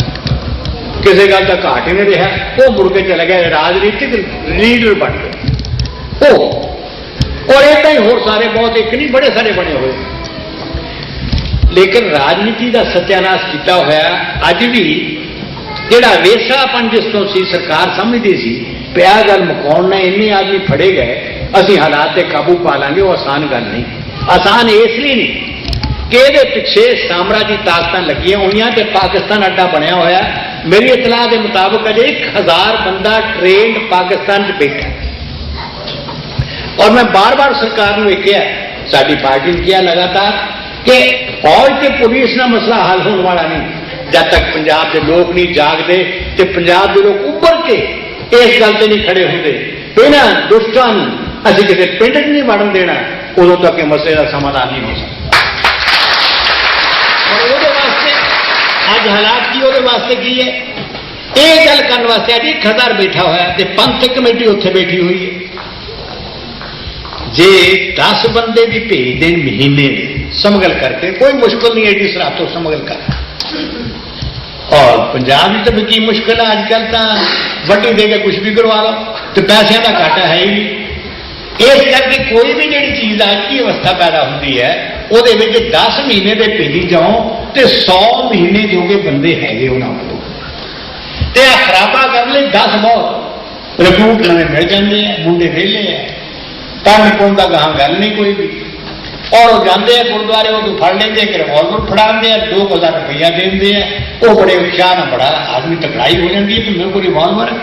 ਕਿਸੇ ਗੱਲ ਦਾ ਘਾਟ ਹੀ ਨਹੀਂ ਰਿਹਾ। ਉਹ ਮੁੜ ਕੇ ਚਲਾ ਗਿਆ, ਰਾਜਨੀਤਿਕ ਲੀਡਰ ਬਣ ਗਿਆ ਉਹ। ਔਰ ਏਦਾਂ ਹੀ ਹੋਰ ਸਾਰੇ ਬਹੁਤ, ਇੱਕ ਨਹੀਂ ਬੜੇ ਸਾਰੇ ਬਣੇ ਹੋਏ। ਲੇਕਿਨ ਰਾਜਨੀਤੀ ਦਾ ਸਤਿਆਨਾਸ਼ ਕੀਤਾ ਹੋਇਆ ਅੱਜ ਵੀ ਜਿਹੜਾ ਵੇਸਾਪਨ ਜਿਸ ਤੋਂ ਸੀ ਸਰਕਾਰ ਸਮਝਦੀ ਸੀ ਪਿਆ ਗੱਲ ਮੁਕਾਉਣ ਨਾਲ ਇੰਨੇ ਆਦਮੀ ਫੜੇ ਗਏ, ਅਸੀਂ ਹਾਲਾਤ ਤੇ ਕਾਬੂ ਪਾ ਲਾਂਗੇ, ਉਹ ਆਸਾਨ ਗੱਲ ਨਹੀਂ। ਆਸਾਨ ਇਸ ਲਈ ਨਹੀਂ ਕਿ ਇਹਦੇ ਪਿੱਛੇ ਸਾਮਰਾਜੀ ਤਾਕਤਾਂ ਲੱਗੀਆਂ ਹੋਈਆਂ ਤੇ ਪਾਕਿਸਤਾਨ ਅੱਡਾ ਬਣਿਆ ਹੋਇਆ। ਮੇਰੀ ਇਤਲਾਹ ਦੇ ਮੁਤਾਬਕ ਅਜੇ 1000 ਬੰਦਾ ਟ੍ਰੇਨਡ ਪਾਕਿਸਤਾਨ 'ਚ ਬੈਠਾ। ਔਰ ਮੈਂ ਬਾਰ-ਬਾਰ ਸਰਕਾਰ ਨੂੰ ਇਹ ਕਿਹਾ, ਸਾਡੀ ਪਾਰਟੀ ਨੇ ਕਿਹਾ ਲਗਾਤਾਰ ਕਿ ਫੌਜ ਤੇ ਪੁਲਿਸ ਦਾ ਮਸਲਾ ਹੱਲ ਹੋਣ ਵਾਲਾ ਨਹੀਂ ਜਦ ਤੱਕ ਪੰਜਾਬ ਦੇ ਲੋਕ ਨਹੀਂ ਜਾਗਦੇ ਤੇ ਪੰਜਾਬ ਦੇ ਲੋਕ ਉੱਭਰ ਕੇ ਇਸ ਗੱਲ ਤੇ ਨਹੀਂ ਖੜੇ ਹੁੰਦੇ। ਇਹਨਾਂ ਦੁਸ਼ਟਾਂ ਨੂੰ ਅਸੀਂ ਕਿਸੇ ਪਿੰਡ 'ਚ ਨਹੀਂ ਵੜਨ ਦੇਣਾ, ਉਦੋਂ ਤੱਕ ਇਹ ਮਸਲੇ ਦਾ ਸਮਾਧਾਨ ਨਹੀਂ ਹੋ ਸਕਦਾ। ਔਰ ਉਹਦੇ ਵਾਸਤੇ ਅੱਜ ਹਾਲਾਤ ਕੀ, ਉਹਦੇ ਵਾਸਤੇ ਕੀ ਹੈ, ਇਹ ਗੱਲ ਕਰਨ ਵਾਸਤੇ ਅੱਜ 1000 ਬੈਠਾ ਹੋਇਆ ਤੇ ਪੰਥਕ ਕਮੇਟੀ ਉੱਥੇ ਬੈਠੀ ਹੋਈ ਹੈ। ਜੇ 10 ਬੰਦੇ ਵੀ ਭੇਜ ਦੇਣ ਮਹੀਨੇ ਦੇ ਸਮਗਲ ਕਰਕੇ, ਕੋਈ ਮੁਸ਼ਕਲ ਨਹੀਂ ਐਡੀ ਸਰਾਤ ਤੋਂ ਸਮਗਲ ਕਰ। ਔਰ ਪੰਜਾਬ ਵਿੱਚ ਤਾਂ ਕੀ ਮੁਸ਼ਕਲ ਹੈ, ਅੱਜ ਕੱਲ੍ਹ ਤਾਂ ਵੱਡੀ ਦੇ ਕੇ ਕੁਝ ਵੀ ਕਰਵਾ ਲਓ ਤੇ ਪੈਸਿਆਂ ਦਾ ਘਾਟਾ ਹੈ ਹੀ ਨਹੀਂ। ਇਸ ਕਰਕੇ ਕੋਈ ਵੀ ਜਿਹੜੀ ਚੀਜ਼ ਅੱਜ ਦੀ ਅਵਸਥਾ ਪੈਦਾ ਹੁੰਦੀ ਹੈ ਉਹਦੇ ਵਿੱਚ 10 ਮਹੀਨੇ ਦੇ ਭੇਜੀ ਜਾਓ ਤੇ 100 ਮਹੀਨੇ ਜੋਗੇ ਬੰਦੇ ਹੈਗੇ ਉਹਨਾਂ ਕੋਲ, ਤੇ ਆ ਖਰਾਬਾ ਕਰਨ ਲਈ 10 ਬਹੁਤ ਰਿਕਰੂਟ ਨਵੇਂ ਮਿਲ ਜਾਂਦੇ ਆ, ਮੁੰਡੇ ਵਿਹਲੇ ਆ, ਪੜ੍ਹਨ ਪੁੜ੍ਹਨ ਦਾ ਗਾਹਾਂ ਗੱਲ ਨਹੀਂ ਕੋਈ ਵੀ। ਔਰ ਉਹ ਜਾਂਦੇ ਆ ਗੁਰਦੁਆਰੇ, ਉਹ ਫੜ ਲੈਂਦੇ ਕਿ ਰਿਵਾਲਵਰ ਫੜਾਉਂਦੇ ਆ, 2000 ਰੁਪਈਆ ਦੇ ਦਿੰਦੇ ਆ। ਉਹ ਬੜੇ ਉਤਸ਼ਾਹ ਨਾਲ ਬੜਾ ਆਦਮੀ ਤਕੜਾਈ ਹੋ ਜਾਂਦੀ ਹੈ ਕਿ ਮੇਰੇ ਕੋਲ ਰਿਵਾਲਵਰ ਹੈ।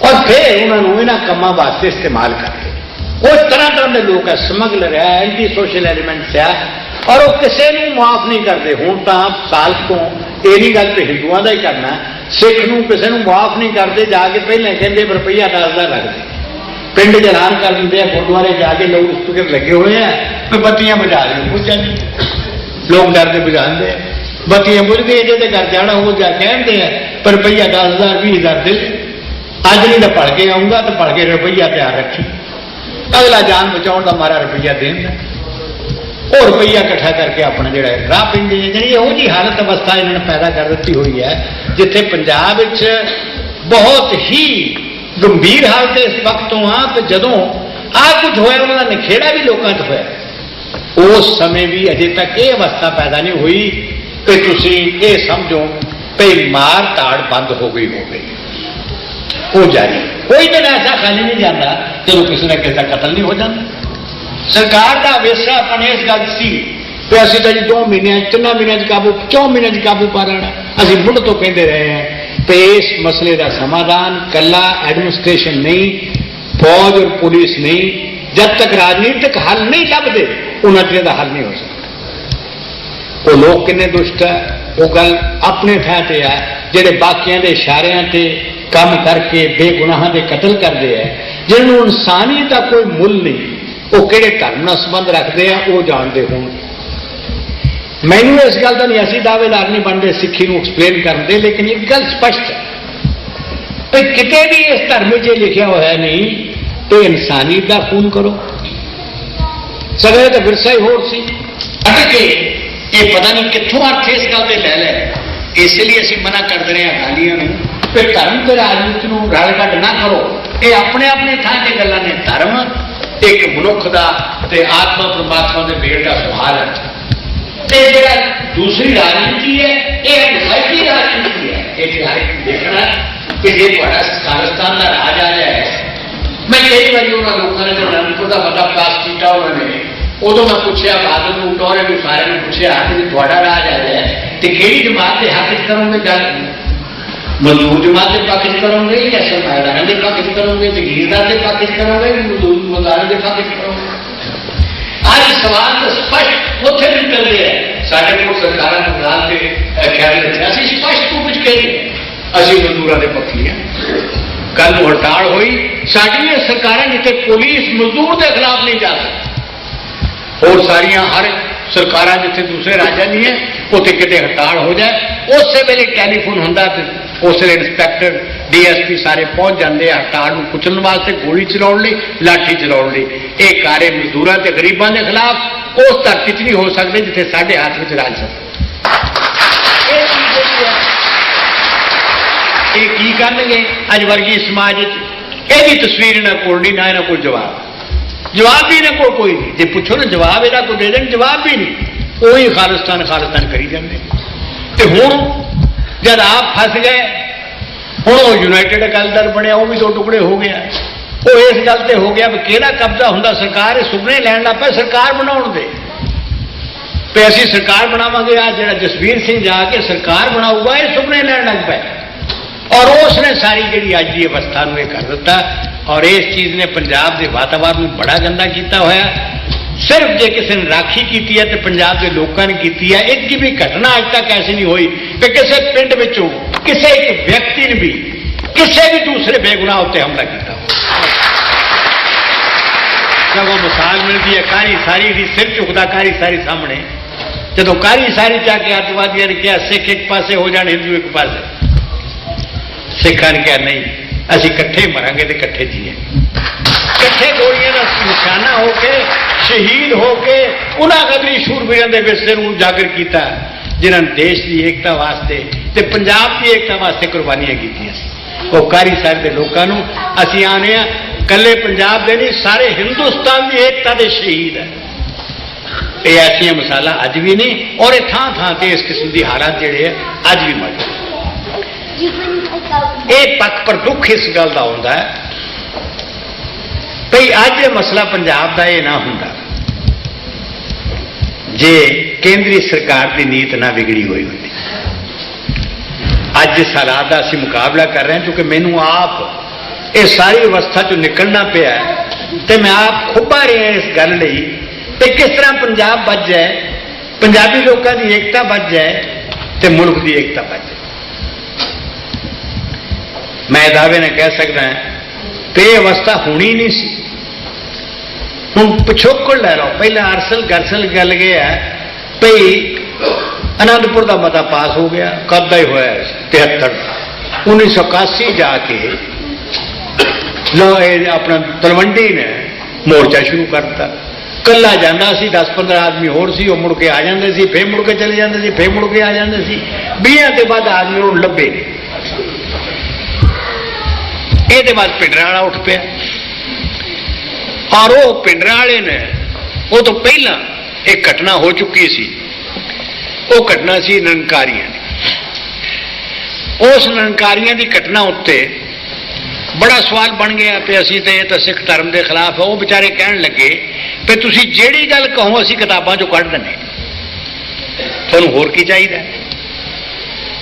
ਔਰ ਫਿਰ ਉਹਨਾਂ ਨੂੰ ਇਹਨਾਂ ਕੰਮਾਂ ਵਾਸਤੇ ਇਸਤੇਮਾਲ ਕਰਦੇ। ਉਹ ਤਰ੍ਹਾਂ ਦੇ ਲੋਕ ਹੈ, ਸਮਗਲਰ ਹੈ, ਐਂਟੀ ਸੋਸ਼ਲ ਐਲੀਮੈਂਟਸ ਹੈ, ਔਰ ਉਹ ਕਿਸੇ ਨੂੰ ਮਾਫ ਨਹੀਂ ਕਰਦੇ। ਹੁਣ ਤਾਂ ਸਾਲ ਤੋਂ ਇਹ ਨਹੀਂ ਗੱਲ ਤੇ ਹਿੰਦੂਆਂ ਦਾ ਹੀ ਕਰਨਾ, ਸਿੱਖ ਨੂੰ ਕਿਸੇ ਨੂੰ ਮਾਫ ਨਹੀਂ ਕਰਦੇ। ਜਾ ਕੇ ਪਹਿਲਾਂ ਕਹਿੰਦੇ ਰੁਪਈਆ 10,000 ਰੱਖਦੇ, ਪਿੰਡ 'ਚ ਐਲਾਨ ਕਰ ਦਿੰਦੇ ਆ, ਗੁਰਦੁਆਰੇ ਜਾ ਕੇ ਲਾਊਡ ਸਪੀਕਰ ਲੱਗੇ ਹੋਏ ਆ, ਬੱਤੀਆਂ ਬੁਝਾ ਦਿਓ, ਬੁਝਾ ਨਹੀਂ, ਲੋਕ ਡਰਦੇ ਬੁਝਾਉਂਦੇ ਆ, ਬੱਤੀਆਂ ਬੁਝ ਗਏ। ਜਿਹਦੇ ਘਰ ਜਾਣਾ ਉਹ ਜਾ ਕਹਿੰਦੇ ਆ ਪਰ ਰੁਪਈਆ 10,000 20,000 ਦੇ, ਅੱਜ ਨਹੀਂ ਤਾਂ ਭੜ ਕੇ ਆਊਂਗਾ ਤਾਂ ਭੜ ਕੇ ਰੁਪਈਆ ਤਿਆਰ ਰੱਖੀ। ਅਗਲਾ ਜਾਨ ਬਚਾਉਣ ਦਾ ਮਾਰਾ ਰੁਪਈਆ ਦੇਂਦਾ, ਉਹ ਰੁਪਈਆ ਇਕੱਠਾ ਕਰਕੇ ਆਪਣਾ ਜਿਹੜਾ ਰਾਹ ਪੈਂਦੇ। ਜਿਹੜੀ ਇਹੋ ਜਿਹੀ ਹਾਲਤ ਅਵਸਥਾ ਇਹਨਾਂ ਨੇ ਪੈਦਾ ਕਰ ਦਿੱਤੀ ਹੋਈ ਹੈ, ਜਿੱਥੇ ਪੰਜਾਬ ਵਿੱਚ ਬਹੁਤ ਹੀ ਗੰਭੀਰ ਹਾਲਤ ਇਸ ਵਕਤ ਤੋਂ ਆ ਤੇ ਜਦੋਂ ਆਹ ਕੁਝ ਹੋਇਆ ਉਹਨਾਂ ਦਾ ਨਿਖੇੜਾ ਵੀ ਲੋਕਾਂ 'ਚ ਹੋਇਆ। ਉਸ ਸਮੇਂ ਵੀ ਅਜੇ ਤੱਕ ਇਹ ਅਵਸਥਾ ਪੈਦਾ ਨਹੀਂ ਹੋਈ ਕਿ ਤੁਸੀਂ ਇਹ ਸਮਝੋ ਕਿ ਮਾਰ ਤਾੜ ਬੰਦ ਹੋ ਗਈ ਹੋਵੇ, ਉਹ ਜਾਰੀ। ਕੋਈ ਦਿਨ ਐਸਾ ਖਾਲੀ ਨਹੀਂ ਜਾਂਦਾ ਜਦੋਂ ਕਿਸੇ ਨਾ ਕਿਸੇ ਦਾ ਕਤਲ ਨਹੀਂ ਹੋ ਜਾਂਦਾ। ਸਰਕਾਰ ਦਾ ਵੇਸਾਪਨ ਇਸ ਗੱਲ ਸੀ ਕਿ ਅਸੀਂ ਤਾਂ ਜੀ 2 ਮਹੀਨਿਆਂ 3 ਮਹੀਨਿਆਂ 'ਚ ਕਾਬੂ, 4 ਮਹੀਨਿਆਂ 'ਚ ਕਾਬੂ ਪਾ ਲੈਣਾ। ਅਸੀਂ ਮੁੱਢ ਤੋਂ ਕਹਿੰਦੇ ਰਹੇ ਹਾਂ ਕਿ ਇਸ ਮਸਲੇ ਦਾ ਸਮਾਧਾਨ ਕੱਲਾ ਐਡਮਿਨਿਸਟ੍ਰੇਸ਼ਨ ਨਹੀਂ, ਫੌਜ ਔਰ ਪੁਲਿਸ ਨਹੀਂ, ਜਦ ਤੱਕ ਰਾਜਨੀਤਿਕ ਹੱਲ ਨਹੀਂ ਲੱਭਦੇ ਉਹਨਾਂ ਚੀਜ਼ਾਂ ਦਾ ਹੱਲ ਨਹੀਂ ਹੋ ਸਕਦਾ। ਉਹ ਲੋਕ ਕਿੰਨੇ ਦੁਸ਼ਟ ਹੈ, ਉਹ ਗੱਲ ਆਪਣੇ ਥਾਂ ਤੇ ਹੈ, ਜਿਹੜੇ ਬਾਕੀਆਂ ਦੇ ਇਸ਼ਾਰਿਆਂ ਤੇ ਕੰਮ ਕਰਕੇ ਬੇਗੁਨਾਹਾਂ ਦੇ ਕਤਲ ਕਰਦੇ ਹੈ, ਜਿਹਨਾਂ ਨੂੰ ਇਨਸਾਨੀਅਤ ਦਾ ਕੋਈ ਮੁੱਲ ਨਹੀਂ। ਉਹ ਕਿਹੜੇ ਧਰਮ ਨਾਲ ਸੰਬੰਧ ਰੱਖਦੇ ਆ ਉਹ ਜਾਣਦੇ ਹੋਣ। ਮੈਨੂੰ ਇਸ ਗੱਲ ਦਾ ਨਹੀਂ, ਅਸੀਂ ਦਾਅਵੇਦਾਰ ਨਹੀਂ ਬਣਦੇ ਸਿੱਖੀ ਨੂੰ ਐਕਸਪਲੇਨ ਕਰਨ ਦੇ, ਲੇਕਿਨ ਇੱਕ ਗੱਲ ਸਪਸ਼ਟ ਹੈ ਕਿ ਕਿਤੇ ਵੀ ਇਸ ਧਰਮ 'ਚ ਲਿਖਿਆ ਹੋਇਆ ਨਹੀਂ ਕਿ ਇਨਸਾਨੀਅਤ ਦਾ ਖੂਨ ਕਰੋ, सगले तो विरसा ही होर सी अटके ये पता नहीं कितों अर्थ इस गल के लै लै इसलिए असीं मना करते रहे अकालियों कि धर्म ते राजनीति नूं रल कट ना करो ये अपने अपने थां ते गल्लां ने धर्म एक मनुख का ते आत्मा परमात्मा के मेल का सवाल है ते जिहड़ा दूसरी राजनीति है ये रिवायती राजनीति है ये हर एक देखना कि जे तुहाडा खालिस्तान का राज आ जाए मैं कई बार उन्होंने लोगों ने जो अनंदपुर का मता पास किया उन्होंने उदों मैं पूछा बादल को टोरे को सारे ने पूछा कि थोड़ा राज आ जाए तो केड़ी जमात के हक च करोगे गल मजदूर जमात के पक्ष च करोगे या सरमाएदार के पक्ष च करोगे जगीरदार के पक्ष च करोगे मजदूर के पक्ष च करोगे आज सवाल तो स्पष्ट उत्थे भी निकलते हैं साढ़े को सरकार नाल के ख्याल रखे असं स्पष्ट रूप में कही असं मजदूरों के पक्षी हैं कल हड़ताल हुई साड़ियां सरकारें जिते पुलिस मजदूर के खिलाफ नहीं जा सकती और सारिया हर सरकार जिथे दूसरे राज्य नहीं है उत्थे किते हड़ताल हो जाए उस वेले टैलीफोन होंदा उस वेले इंस्पैक्टर DSP सारे पहुंच जाते हड़ताल को कुचलने वास्ते गोली चलाने लई लाठी चलाने लई ये कार्य मजदूरों के गरीबों के खिलाफ उस धरती च नहीं हो सकते जिथे साढ़े हाथ में राज सकते ये की करनगे अज वर्गी समाज यही तस्वीर इन्हों को नहीं ना इन्हों को जवाब भी इन्हों को कोई नहीं जो पूछो ना जवाब इन्हों को दे दें जवाब भी नहीं वही खालिस्तान खालिस्तान करी जाते तो हुण जब आप फस गए हुण वो यूनाइटेड अकाली दल बनया वो भी दो टुकड़े हो गया वो इस गल ते हो गया भी किहड़ा कब्जा हुंदा सरकार सुपने लैण लग पे सरकार बनाउण दे पे असीं सरकार बनावांगे आ जिहड़ा जसवीर सिंह जाके सरकार बनाऊगा ये सुपने लैण लग पे और उसने सारी जी अज की अवस्था को कर दिता और इस चीज़ ने पंजाब के वातावरण में बड़ा गंदा किया होया सिर्फ जे किसी ने राखी की है तो पंजाब के लोगों ने की है एक भी घटना अज तक ऐसी नहीं हुई कि किसी पिंड विचों किसी एक व्यक्ति ने भी किसी भी दूसरे बेगुनाह उत्ते हमला किया सगों मिसाल मिलती है कारी सारी की सिर झुकता कारी सारी सामने जो कारी सारी जाके अतवादियों ने कहा सिख एक पासे हो जाने हिंदू एक पासे सिखा ने कहा नहीं असी कट्ठे मरांगे तो कट्ठे जीए कट्ठे गोलियां का निशाना होके शहीद होके उन्होंने कदरी शूरवीरों के विरसे को उजागर किया जिन्होंने देश की एकता वास्ते ते पंजाब की एकता वास्ते कुर्बानियां की वो कारी सारे के लोगों असी आने कले पंजाब के नहीं सारे हिंदुस्तान की एकता के शहीद है ये ऐसिया मिसाल अज भी नहीं और ये थां थां से इस किस्म की हालात जोड़े अज भी मौजूद एक पक्ष पर दुख इस गल का होता है भई अज मसला पंजाब का यह ना होंदा जे केंद्रीय सरकार की नीत ना बिगड़ी हुई होती अज जिस हालात का असीं मुकाबला कर रहे हैं क्योंकि मैनू आप ये सारी अवस्था चो निकलना पिया तो मैं आप खुबा रहा इस गल लई कि किस तरह पंजाब बच जाए पंजाबी लोगों की एकता बच जाए तो मुल्क की एकता बच जाए मैं दावे ने कह सकता कि यह अवस्था होनी नहीं सी हुण पिछोकड़ लै लो पहला अरसल गरसल गल गया भई आनंदपुर का मता पास हो गया कद का ही होया 73 1981 जाके लो अपना तलवंडी ने मोर्चा शुरू करता कला जाता सी 10-15 आदमी होर सी मुड़ के आ जाते सी फिर मुड़ के चले जाते सी फिर मुड़ के आ जाते सी 20 के बाद आदमी उन्होंने लभे ये बाद पिंडरा वाला उठ पाया और वो पिंडरा वाले ने वो तो पहला एक घटना हो चुकी सी वो घटना सी निरंकारियां उस निरंकारियां की घटना उत्ते बड़ा सवाल बन गया कि असी तो सिख धर्म के खिलाफ है वो बेचारे कहन लगे कि तुसी जेड़ी गल कहो असी किताबां चों कढ दिंदे तुहानूं होर की चाहिए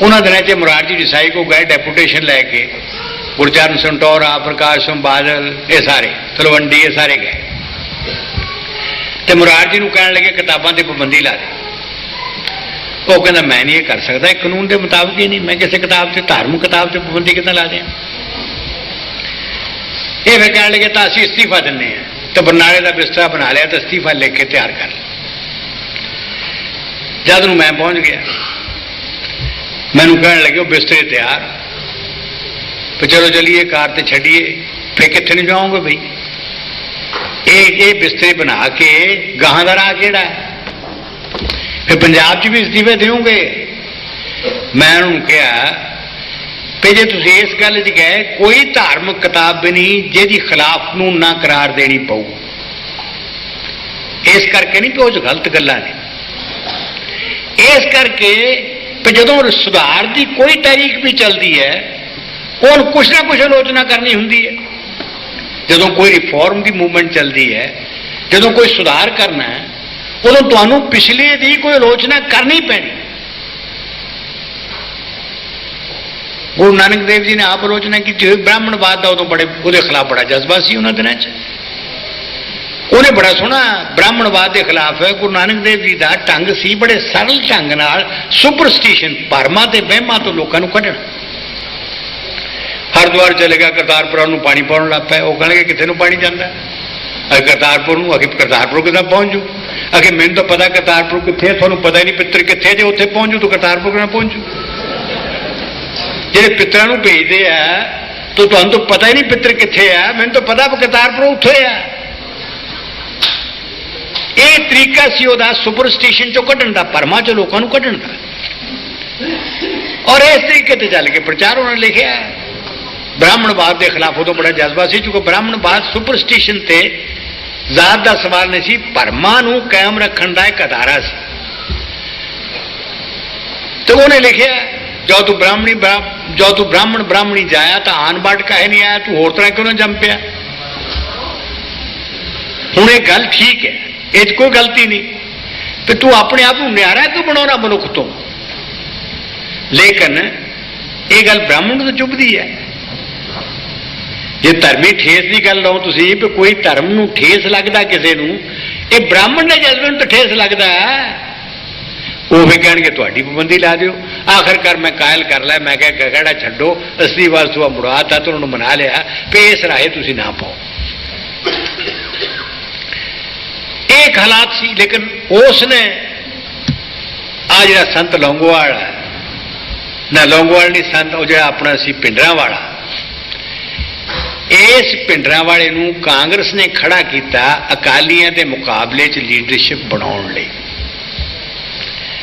उन्होंने दिनों च मुरारजी देसाई को गए डेपुटेशन लैके गुरचरण संटोरा प्रकाश सिंह बादल ये सारे तलवंडी ये सारे गए तो मुरारजी को कहने लगे किताबों से पाबंदी ला दे वो कहना मैं नहीं ये कर सकता कानून के मुताबिक ही नहीं मैं किसी किताब से धार्मिक किताब से पाबंदी कितना ला दें ये फिर कहने लगे तो असी इस्तीफा दें तो बरनाले का बिस्तरा बना लिया तो इस्तीफा लिख के तैयार कर जद नूं मैं पहुंच गया मैनू कहने लगे वो बिस्तरे तैयार तो चलो चलिए कार तो छड़िए फिर कितने नहीं जाओगे भाई ये बिस्तरे बना के गाहां दा राह किहड़ा है? फिर पंजाब च भी इस्तीफे देओगे? मैं उन्होंने कहा कि जे तुसीं इस गल च गए, कोई धार्मिक किताब भी नहीं जिहदी खिलाफ नूं ना करार देनी पऊ। इस करके नहीं कि वो गलत गल्लां ने, इस करके जदों सुधार की कोई तारीख भी चलती है उन कुछ ना कुछ आलोचना करनी होंदी है। जदों कोई रिफॉर्म की मूवमेंट चलती है, जदों कोई सुधार करना है, उदों तुहानूं पिछले दी कोई आलोचना करनी पैनी। गुरु नानक देव जी ने आप आलोचना की हुई ब्राह्मणवाद का, उदों बड़े उसके खिलाफ बड़ा जज्बा सी उन्होंने दिनों च। उन्हें बड़ा सोहना ब्राह्मणवाद के खिलाफ है। गुरु नानक देव जी का ढंग सी बड़े सरल ढंग नाल सुपरस्टिशन भरमा ते वहमां तो लोगों को कढ़ना। हरिद्वार चलेगा, करतारपुर नूं पानी पाउण लग पिया। वो कहणगे कित्थे नूं पानी जांदा? अगे करतारपुर नूं, अगे करतारपुर किदां पहुंच जू? अगे मैनूं तो पता करतारपुर कित्थे, तुहानूं पता ही नहीं पित्र कित्थे, जे उत्थे पहुंच जू तो करतारपुर किदां पहुंचू? ਜਿਹੜੇ ਪਿੱਤਰਾਂ ਨੂੰ ਭੇਜਦੇ ਆ तो ਤੁਹਾਨੂੰ तो पता ही नहीं पित्र कित्थे आ, मैनूं तो पता करतारपुर उत्थे आ। ਇਹ ਤਰੀਕਾ ਸੀ ਉਹਦਾ ਸੁਪਰਸਟੀਸ਼ਨ ਚੋਂ ਕੱਢਣ ਦਾ, ਭਰਮਾਂ ਚੋਂ ਲੋਕਾਂ ਨੂੰ ਕੱਢਣ ਦਾ। ਔਰ ਇਸ ਤਰੀਕੇ ਤੇ ਚੱਲ ਕੇ ਪ੍ਰਚਾਰ ਉਹਨਾਂ ਨੇ ਲਿਖਿਆ। ब्राह्मणवाद के खिलाफ उदों बड़ा जज्बा सी, क्योंकि ब्राह्मणवाद सुपरस्टिशन ते जात का सवाल नहीं सी, भरमां नूं कायम रखण दा एक अदारा सी। तो उन्हें लिखिया जो तू ब्राह्मण ब्राह्मणी जाया तो आन बाट काहे नहीं आया, तू होर तरह क्यों ना जम पिया? हुण ये गल ठीक है, ये कोई गलती नहीं, तो तू अपने आप को न्यारा क्यों बनाना मनुख तो? लेकिन ये गल ब्राह्मण तो चुभदी है। जे धर्मी ठेस की गल लो तुसीं भी कोई धर्म नूं ठेस लगता किसी नूं, ये ब्राह्मण के जज्बे नूं तो ठेस लगता है। वो भी कहेंगे तुहाडी पाबंदी ला दिओ। आखिरकार मैं कायल कर लिया, मैं क्या कहड़ा छड्डो, असली वार सुबह मुड़ाता तो उन्होंने मना लिया भी इस राहे तुसीं ना पाओ। एक हालात सी। लेकिन उसने आ जिहड़ा संत लौंगोवाल है ना, लौंगोवाल नहीं संत, वो जिहड़ा अपना सी पिंडरां वाला, इस पिंडरां वाले नूं कांग्रेस ने खड़ा किया अकालियां के मुकाबले च लीडरशिप बनाउण लई।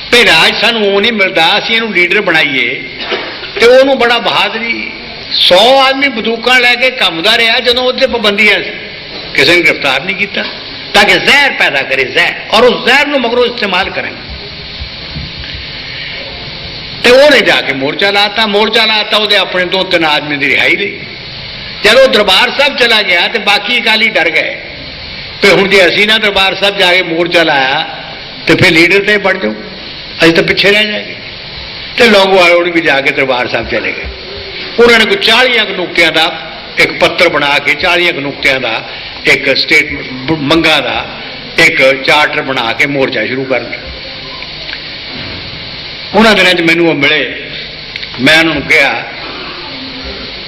भी राज सानूं वो नहीं मिलता, असीं इहनूं लीडर बनाईए। तो उन्होंने बड़ा बहादरी 100 आदमी बंदूकां लैके घुमदा रहा जदों उत्ते पाबंदियां सी, किसी ने गिरफ्तार नहीं किया, ताकि जहर पैदा करे, जहर, और उस जहर नूं मगरों इस्तेमाल करेंगे। तो उन्हें जाके मोर्चा लाता वो अपने 2-3 आदमी की रिहाई ली। जब वो दरबार साहब चला गया तो बाकी अकाली डर गए तो हुण जे असीं ना दरबार साहब जाके मोर्चा लाया तो फिर लीडर तो बढ़ जाओ, असीं तो पिछे रह जाएंगे। तो लौंगोवाल भी जाके दरबार साहब चले गए। उन्होंने कोई 40 नुक्तियां का एक पत्र बना के 40 नुक्तियां का एक स्टेट मंगा का एक चार्टर बना के मोर्चा शुरू कर दिया। उन्होंने दिनों मैनू मिले, मैं उन्होंने कहा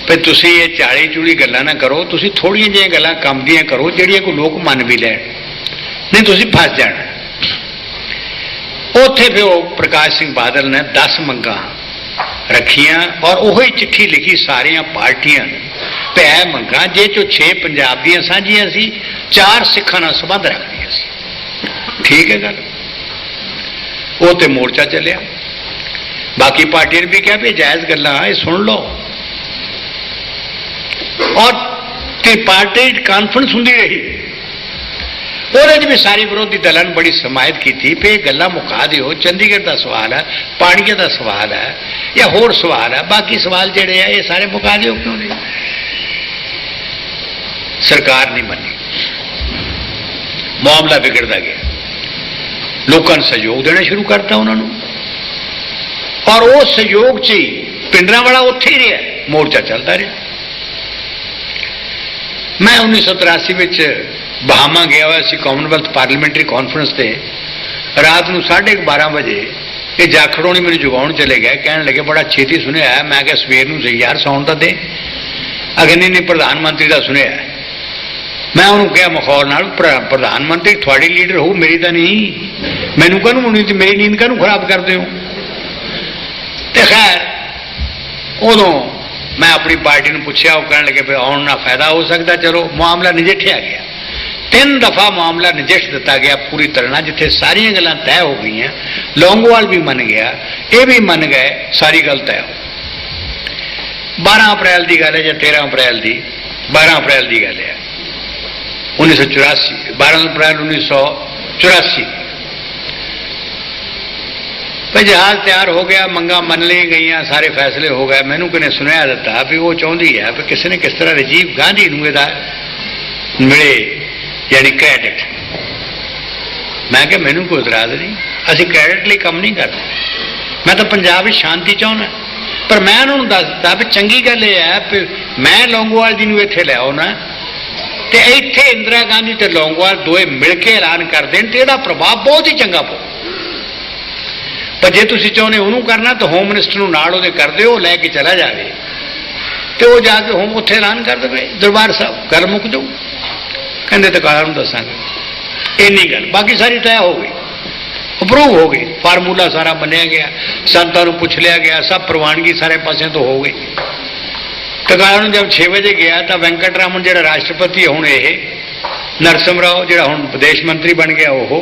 भी तुसीं ये 40-40 गल्लां ना करो, तुसीं थोड़ियां जिहियां गल्लां काम दियां करो जिहड़ियां कोई लोग मन भी लैण, नहीं तुसीं फस जाना। उत्थे फिर प्रकाश सिंह बादल ने 10 मंगां रखियां और वही चिट्ठी लिखी सारियां पार्टियां पे यह मंगां जे चो 6 पंजाब दियां साझियां सी, 4 सिखां नाल संबंध रखदियां सी। ठीक है गल, वो तो मोर्चा चलिया। बाकी पार्टियां ने भी कहा भी जायज़ गल्लां ये सुन लो, और पार्टी कॉन्फ्रेंस होंदी रही। ਉਹਦੇ भी सारे विरोधी दलों ने बड़ी समायत की थी भी गल्लां मुका दिओ, चंडीगढ़ का सवाल है, पानी का सवाल है या होर सवाल है, बाकी सवाल जिहड़े है ये सारे मुका दिओ। क्यों नहीं? सरकार नहीं मनी, मामला बिगड़ता गया, लोगों ने सहयोग देना शुरू करता उन्होंने, और वो सहयोग च ही पिंडरां वाला उत्थे ही रहा, मोर्चा चलता रहा। मैं 1983 में बहामा गया हुआ सी कॉमनवेल्थ पार्लीमेंटरी कॉन्फ्रेंस से, रात को 12:30 बजे ये जाखड़ों ने मैंने जगाउण चले गए, कहने लगे बड़ा छेती सुनिया है। मैं क्या सवेर को सही यार सौण तो दे, अगर नहीं प्रधानमंत्री का सुनिया। मैं उन्होंने कहा मखौल नाल प्रधानमंत्री थोड़ी लीडर हो, मेरी तो नहीं, मैनू कहूँ होनी, मेरी नींद कहूँ खराब करते हो। तो खैर उदों मैं अपनी पार्टी ने पूछा, वो कहने लगे भी आने ना फायदा हो सकता, चलो मामला नजिठिया गया। 3 दफा मामला नजिठ दिता गया पूरी तरह, जिथे सारिया गल्लां तय हो गई। लौंगोवाल भी मन गया, ये भी मन गए, सारी गल तय हो। 12 अप्रैल की गल है या 13 अप्रैल की, 12 अप्रैल की गल है 1984, 12 अप्रैल 1984। भाई जहाज तैयार हो गया, मंगा मन ली गई, सारे फैसले हो गए। मैनू किने सुनिया दिता भी वो चाहती है भी किसी ने किस तरह राजीव गांधी नूं मिले, यानी क्रेडिट। मैं क्या मैनू कोई इतराज नहीं, असी क्रेडिट लिए काम नहीं करते, मैं तो पंजाब में शांति चाहना। पर मैं उन्होंने दस दिता भी चंगी गल यह है भी मैं लौंगोवाल जी को इत्थे ले आना तो इत्थे इंदिरा गांधी ते लौंगोवाल दोए मिल के ऐलान कर देन तो इसका प्रभाव बहुत ही चंगा पो। पर जे तुसीं चाहुंदे उहनूं करना तो होम मिनिस्टर नूं नाल उहदे कर दिओ, लैके चला जाए तो वो जाके होम उत्थे ऐलान कर दे दरबार साहब, गल मुक जाऊ। कहते तो काला दसांगे, इन्नी गल, बाकी सारी तय हो गई, अप्रूव हो गई, फार्मूला सारा बनया गया, संतां नूं पुछ लिया गया, सब प्रवानगी सारे पासे तो हो गई। टकाला जब 6 बजे गया तो वेंकट रामन जो राष्ट्रपति है, हुण ये नरसिम्हा राव जो हुण विदेश मंत्री बन गया, वो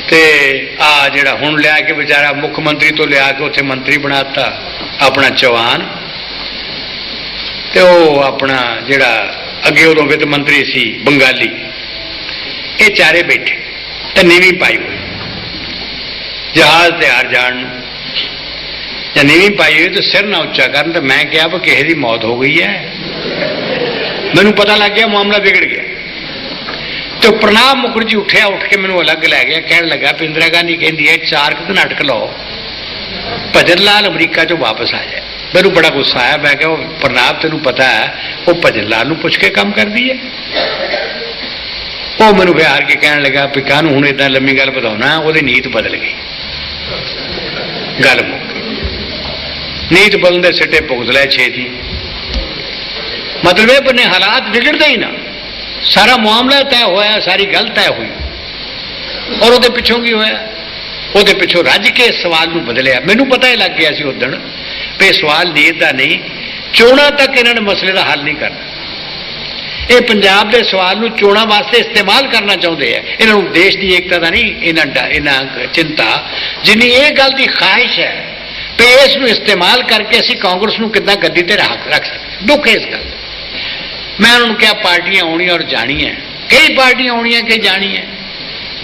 तो आ जोड़ा हुण लिया के बेचारा मुख्यमंत्री तो लिया के उत्थे मंत्री बनाता अपना चौहान, तो अपना जोड़ा अगे उदों वित्त मंत्री सी बंगाली, ये चारे बैठे तो नीवी पाई हुई जहाज तैयार जान या नीवी पाई हुई तो सिर ना उच्चा कर। तो मैं क्या भी किसी की मौत हो गई है, मैनू पता लग गया मामला बिगड़ गया। तो प्रणब मुखर्जी उठया, उठ के मैनू अलग लै गया, कह लगा भी इंदिरा गांधी कहती है 4 दिन अटक लो, भजन लाल अमरीका चो वापस आ जाए। मैनू बड़ा गुस्सा आया, मैं क्या प्रणब तेन पता है वो भजन लाल नूं पुछ के काम करती है। वो मैनू फिर हार के कह लगा भी कानू हूँ इदा लम्मी गल बताना, वो नीत बदल गई, गल मुक गई, नीत बदलते सिटे भुगत लै छेती। मतलब ये बने हालात बिगड़ते ही ना, सारा मामला तय होया, सारी गल तय हुई, और वो पिछों की होया, वो पिछों रज के सवाल नूं बदलिया। मैनू पता ही लग गया सी उस दिन भी सवाल नीत का नहीं, चोणां तक इन्होंने मसले का हल नहीं करना। ये पंजाब के सवाल नूं चोणां वास्ते इस्तेमाल करना चाहते हैं, इन्हों देश की एकता का नहीं इन्हां चिंता, जिन्नी ये गल की ख्वाहिश है भी इस नूं इस्तेमाल करके असीं कांग्रेस नूं किद्दां गद्दी ते रख सकते। दुख है इस गल। मैं उन्होंने क्या पार्टियां आउणियां और जाणियां, कई पार्टियां आउणियां कई जाणियां।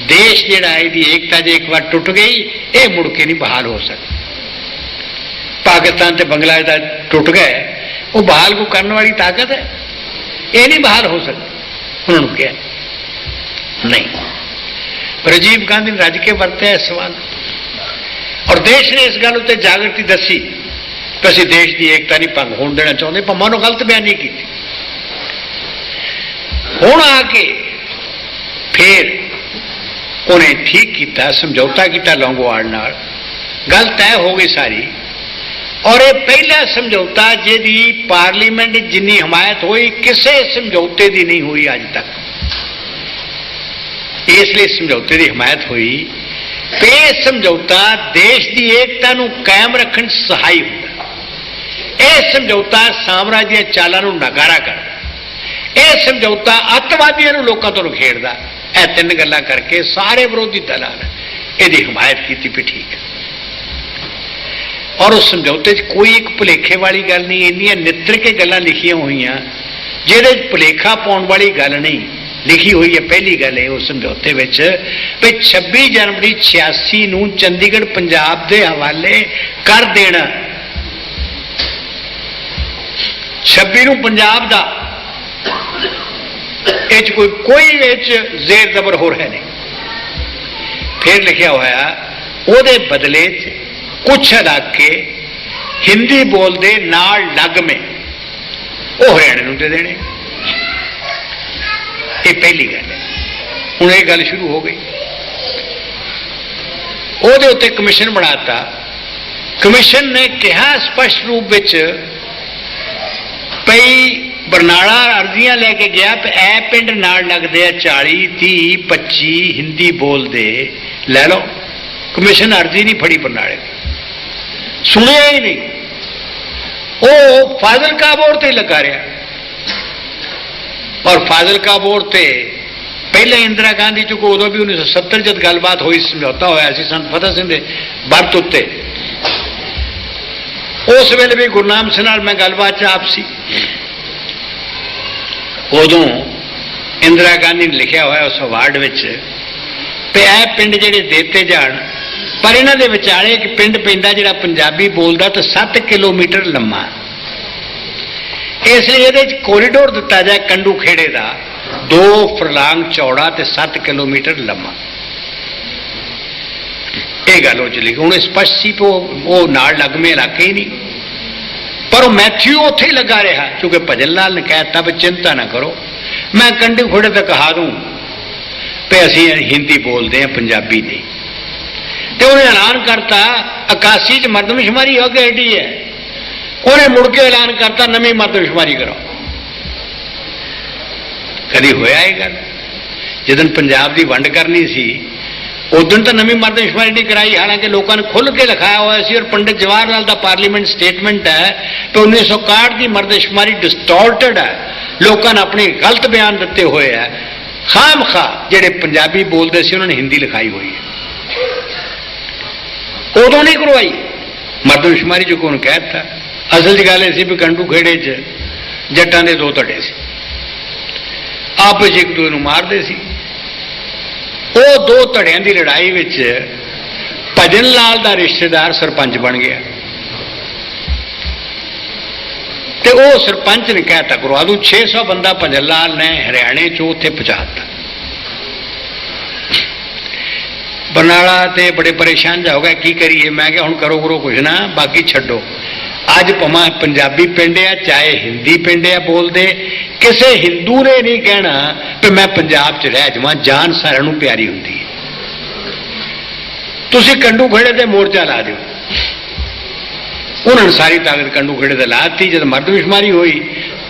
देश जिहड़ा इहदी एकता जे एक बार टुट गई, ये मुड़ के नहीं बहाल हो सकती। पाकिस्तान ते बांग्लादेश टुट गए, वो बहाल को करने वाली ताकत है, ये नहीं बहाल हो सकती। उन्होंने क्या नहीं, राजीव गांधी ने रज के वरत्या इस सवाल, और देश ने इस गल उत्ते जागृति दसी कि असीं देश की एकता नहीं भंग होण देना चाहते, पर मानो गलत बयानी की। हुण आके फिर उन्हें ठीक किया, समझौता किया लौंगोवाल नाल, गल तय हो गई सारी। और ये पहला समझौता जिहदी पार्लीमेंट जिन्नी हमायत हुई किसी समझौते की नहीं हुई अज तक, इसलिए समझौते की हमायत हुई कि यह समझौता देश की एकता नूं कायम रखण सहाई हुंदा। यह समझौता साम्राज्य चालां नूं नकारा करदा, यह समझौता अतवादियों नूं लोकां तों खेड़दा। यह 3 गल्लां करके सारे विरोधी दलां ने इसकी हमायत की भी ठीक है। और उस समझौते कोई एक भुलेखे वाली गल नहीं, इन्नियां नित्र के गल्लां लिखियां हुई जिहदे भुलेखा पाउण वाली गल नहीं लिखी हुई है। पहली गल है उस समझौते विच भी 26 जनवरी 86 नूं चंडीगढ़ पंजाब के हवाले कर देना, 26 नूं पंजाब दा कोई जेर जबर हो रहा नहीं। फिर लिखा होया उहदे बदले कुछ इलाके हिंदी बोलते नाल लग में वो हरियाणे नूं दे देने। ये पहली गल है। हुण ये गल शुरू हो गई, उहदे उत्ते कमिशन बनाता। कमिशन ने कहा स्पष्ट रूप विच पई बरनाला अर्जियां लैके गया ऐ पिंड नाल लगदे 40 30 25 हिंदी बोलते लै लो। कमिशन अर्जी नहीं फड़ी बरनाले, सुनिया ही नहीं, वो फाजिलका बोर्ड ते लगा रहा। और फाजिलका बोर्ड ते पहले इंदिरा गांधी चुको उदों भी 1970 जब गलबात हुई, समझौता होया सी संत फतेह सिंह दे बरत उत्ते, उस वेले भी गुरनाम सिंह नाल मैं गलबात च आप सी। उदों इंदिरा गांधी ने लिखा हुआ उस अवार्ड विच पे ए पिंड जिहड़े देते जाण, पर इन्हां दे विचाले एक पिंड पैंदा जिहड़ा पंजाबी बोलदा तो 7 किलोमीटर लंबा, इसलिए ये कोरीडोर दिता जाए कंडू खेड़े का 2 फरलांग चौड़ा ते 7 किलोमीटर लंबा। ये गल चली हूँ स्पष्ट सी वो नाल लगमे इलाके ही नहीं, पर मैथ्यू उत्थे ही लगा रहा क्योंकि भजन लाल ने कहता भी चिंता ना करो, मैं कंडू खेड़े तक कहा दूँ भी असी हिंदी बोलते हैं पंजाबी नहीं। तो उन्हें ऐलान करता 81 च मरदमशुमारी हो गई है, उन्हें मुड़ के ऐलान करता नवी मरदमशुमारी करो। कभी होया ये गल? जिदन पंजाब की वंड करनी सी उदन तो नवी मरदमशुमारी नहीं कराई, हालांकि लोगों ने खुल के लिखाया हुआ सी और पंडित जवाहर लाल का पार्लीमेंट स्टेटमेंट है कि 1961 की मरदमशुमारी डिस्टॉर्टेड है, लोगों ने अपने गलत बयान दिते हुए है, खाम खा जेडे पंजाबी बोलते सी उन्होंने हिंदी लिखाई हुई है। उदों नहीं करवाई मरदमशुमारी जो कौन कहता। असल च गल ऐसी भी कंडू खेड़े च जट्टां दे 2 धड़े सी, आपस एक दूसरे मारते सी। वो 2 धड़ियां की लड़ाई विच भजन लाल का रिश्तेदार सरपंच बन गया, तो वो सरपंच ने कहता करवा दूं 600 बंदा भजन लाल ने हरियाणे चो उत्थे पहुंचाता। बरनाला ते बड़े परेशान जा हो गया की करिए, मैं क्या हुण करो करो कुछ ना, बाकी छड्डो। अज भावें पंजाबी पिंड है चाहे हिंदी पिंड है बोलते, किसी हिंदू ने नहीं कहना कि मैं पंजाब च रह जावां, जान सारिਆਂ ਨੂੰ प्यारी होंदी है। तुसीं कंडू खेड़े ते मोर्चा ला दिओ, उन्होंने सारी ताकत कंडू खेड़े ते लाती। जब मरदमशुमारी हुई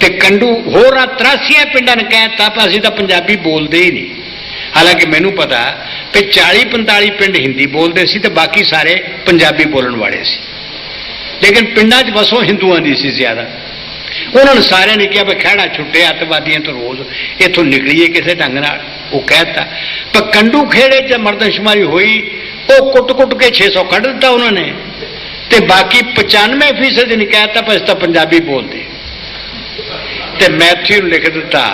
तो कंडू होर 83 पिंडां ने कहता पर असीं तां पंजाबी बोलते ही नहीं, हालांकि मैनूं पता कि 40-45 पिंड हिंदी बोलते सी तो बाकी सारे पंजाबी बोलण वाले सी, लेकिन पिंडां च वसों हिंदुआं दी सी ज्यादा। उन्होंने सारे ने कहा खैड़ा छुट्टे अतवादियों तो रोज इतों निकलीए किसी ढंग नाल, वो कहता। पर कंडू खेड़े च मरदमशुमारी हुई वो कुट कुट के 600 कढ़ दिता उन्होंने, ते बाकी 95% ने कहता पर इस तो पंजाबी बोलते। तो मैथ्यू लिख दिता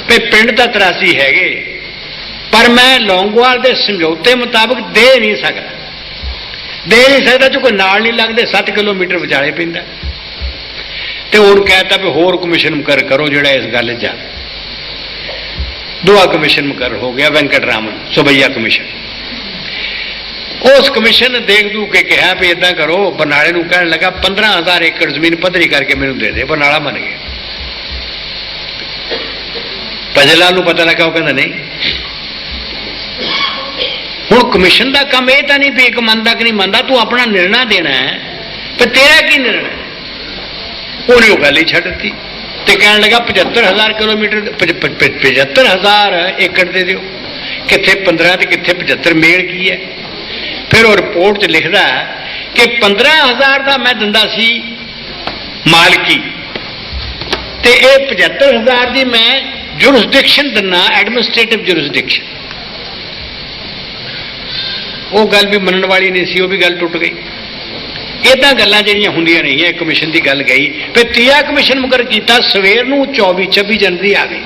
भी पिंड तो 83 है पर मैं लौंगोवाल के समझौते मुताबिक दे नहीं सकता जो कोई नाल नहीं लगते, 7 किलोमीटर विचाले पैंदा। तो हुण कहता भी होर कमिशन मुकर करो जिहड़ा इस गल जा। दुआ कमिशन मुकर हो गया, वेंकट रामन सुबैया कमिशन। उस कमिशन ने देख दू के कहा भी इदा करो, बरनाले नूं कहण लगा 15,000 एकड़ जमीन पद्धरी करके मैनूं दे दे, बरनाला मन गया। भजन लाल नूं पता लगा, वो कहंदा नहीं। हुण कमिशन का काम यह तो नहीं भी एक मनता कि नहीं मनता, तू अपना निर्णय देना है, पर तेरा की निर्णय? उन्हें वो गल ही छड्ड दी ते कहण लगा 75,000 किलोमीटर 75,000 एकड़ दे दिओ, कित्थे 15 ते कित्थे 75, मेल की है? फिर वो रिपोर्ट च लिखदा कि 15,000 का मैं दिंदा सी मालकी ते ये 75,000 की मैं जुरिसडिक्शन दिना, एडमिनिस्ट्रेटिव जुरिसडिक्शन। वो गल भी मनण वाली नहीं सी, वो भी गल टुट गई। इदा गल्लां जिहड़ियां हुंदियां नहीं है। कमिशन की गल गई, फिर 30 कमिशन मुकर किया, सवेर नूं 24-26 जनवरी आ गई,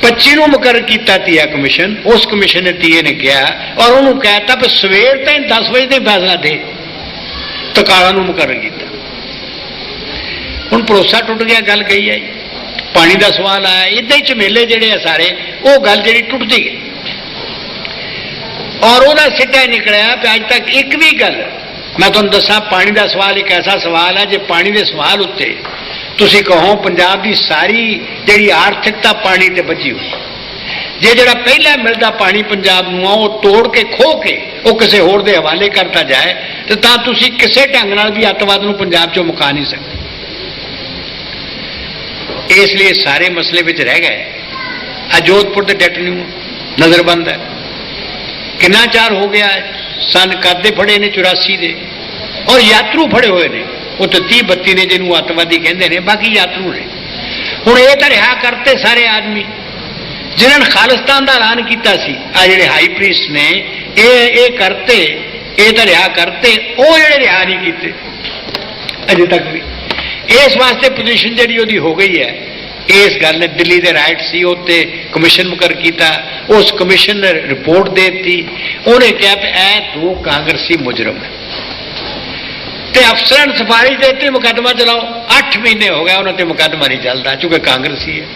25 नूं मुकर किया 30 कमिशन। उस कमिशन ने 30 ने कहा और उन्होंने कहता भी सवेर तक 10 बजे तक फैसला दे, तकाला नूं मुकर किया। हुण भरोसा टुट गया, गल गई है। पानी का सवाल आया, इदा ही झमेले जिहड़े आ सारे, वो गल जिहड़ी टुटदी गई और वह सिद्धा निकलिया कि अज तक एक भी गल, मैं तुहानूं दसां, पानी का सवाल एक ऐसा सवाल है, जो पानी के सवाल उत्ते तुसीं कहो पंजाब की सारी जिहड़ी आर्थिकता पानी ते बची हुई, जे जिहड़ा पहला मिलता पानी पंजाब नूं वो तोड़ के खो के वो किसी होर दे हवाले करता जाए तो तां तुसीं किसी ढंग नाल भी अतवाद नूं पंजाब चों मुका नहीं सकते। इसलिए सारे मसले विच रह गए। जोधपुर के डेटन्यू नज़रबंद है, कितना चार हो गया सन करदे फड़े ने 84 दे, और यात्रू फड़े हुए ने वो तो 30-32 ने जिन्होंने अतवादी कहते हैं, बाकी यात्रू ने। हुण ये तो रिहा करते सारे आदमी जिन्होंने खालिस्तान का ऐलान किया आ जेडे हाई प्रीस्ट ने ये करते, ये तो रिहा करते, वो जेडे रिहा नहीं किते अजे तक भी। इस वास्ते पोजीशन जी हो गई है। इस गल ने दिल्ली के राइट से उत्ते कमिशन मुकर किया, उस कमिशन ने रिपोर्ट दे दी, उन्हें कहा कि यह 2 कांग्रेसी मुजरम है, तो अफसर ने सिफारिश देती मुकदमा चलाओ। 8 महीने हो गए उन्होंने मुकदमा नहीं चलता, चूंकि कांग्रेसी है।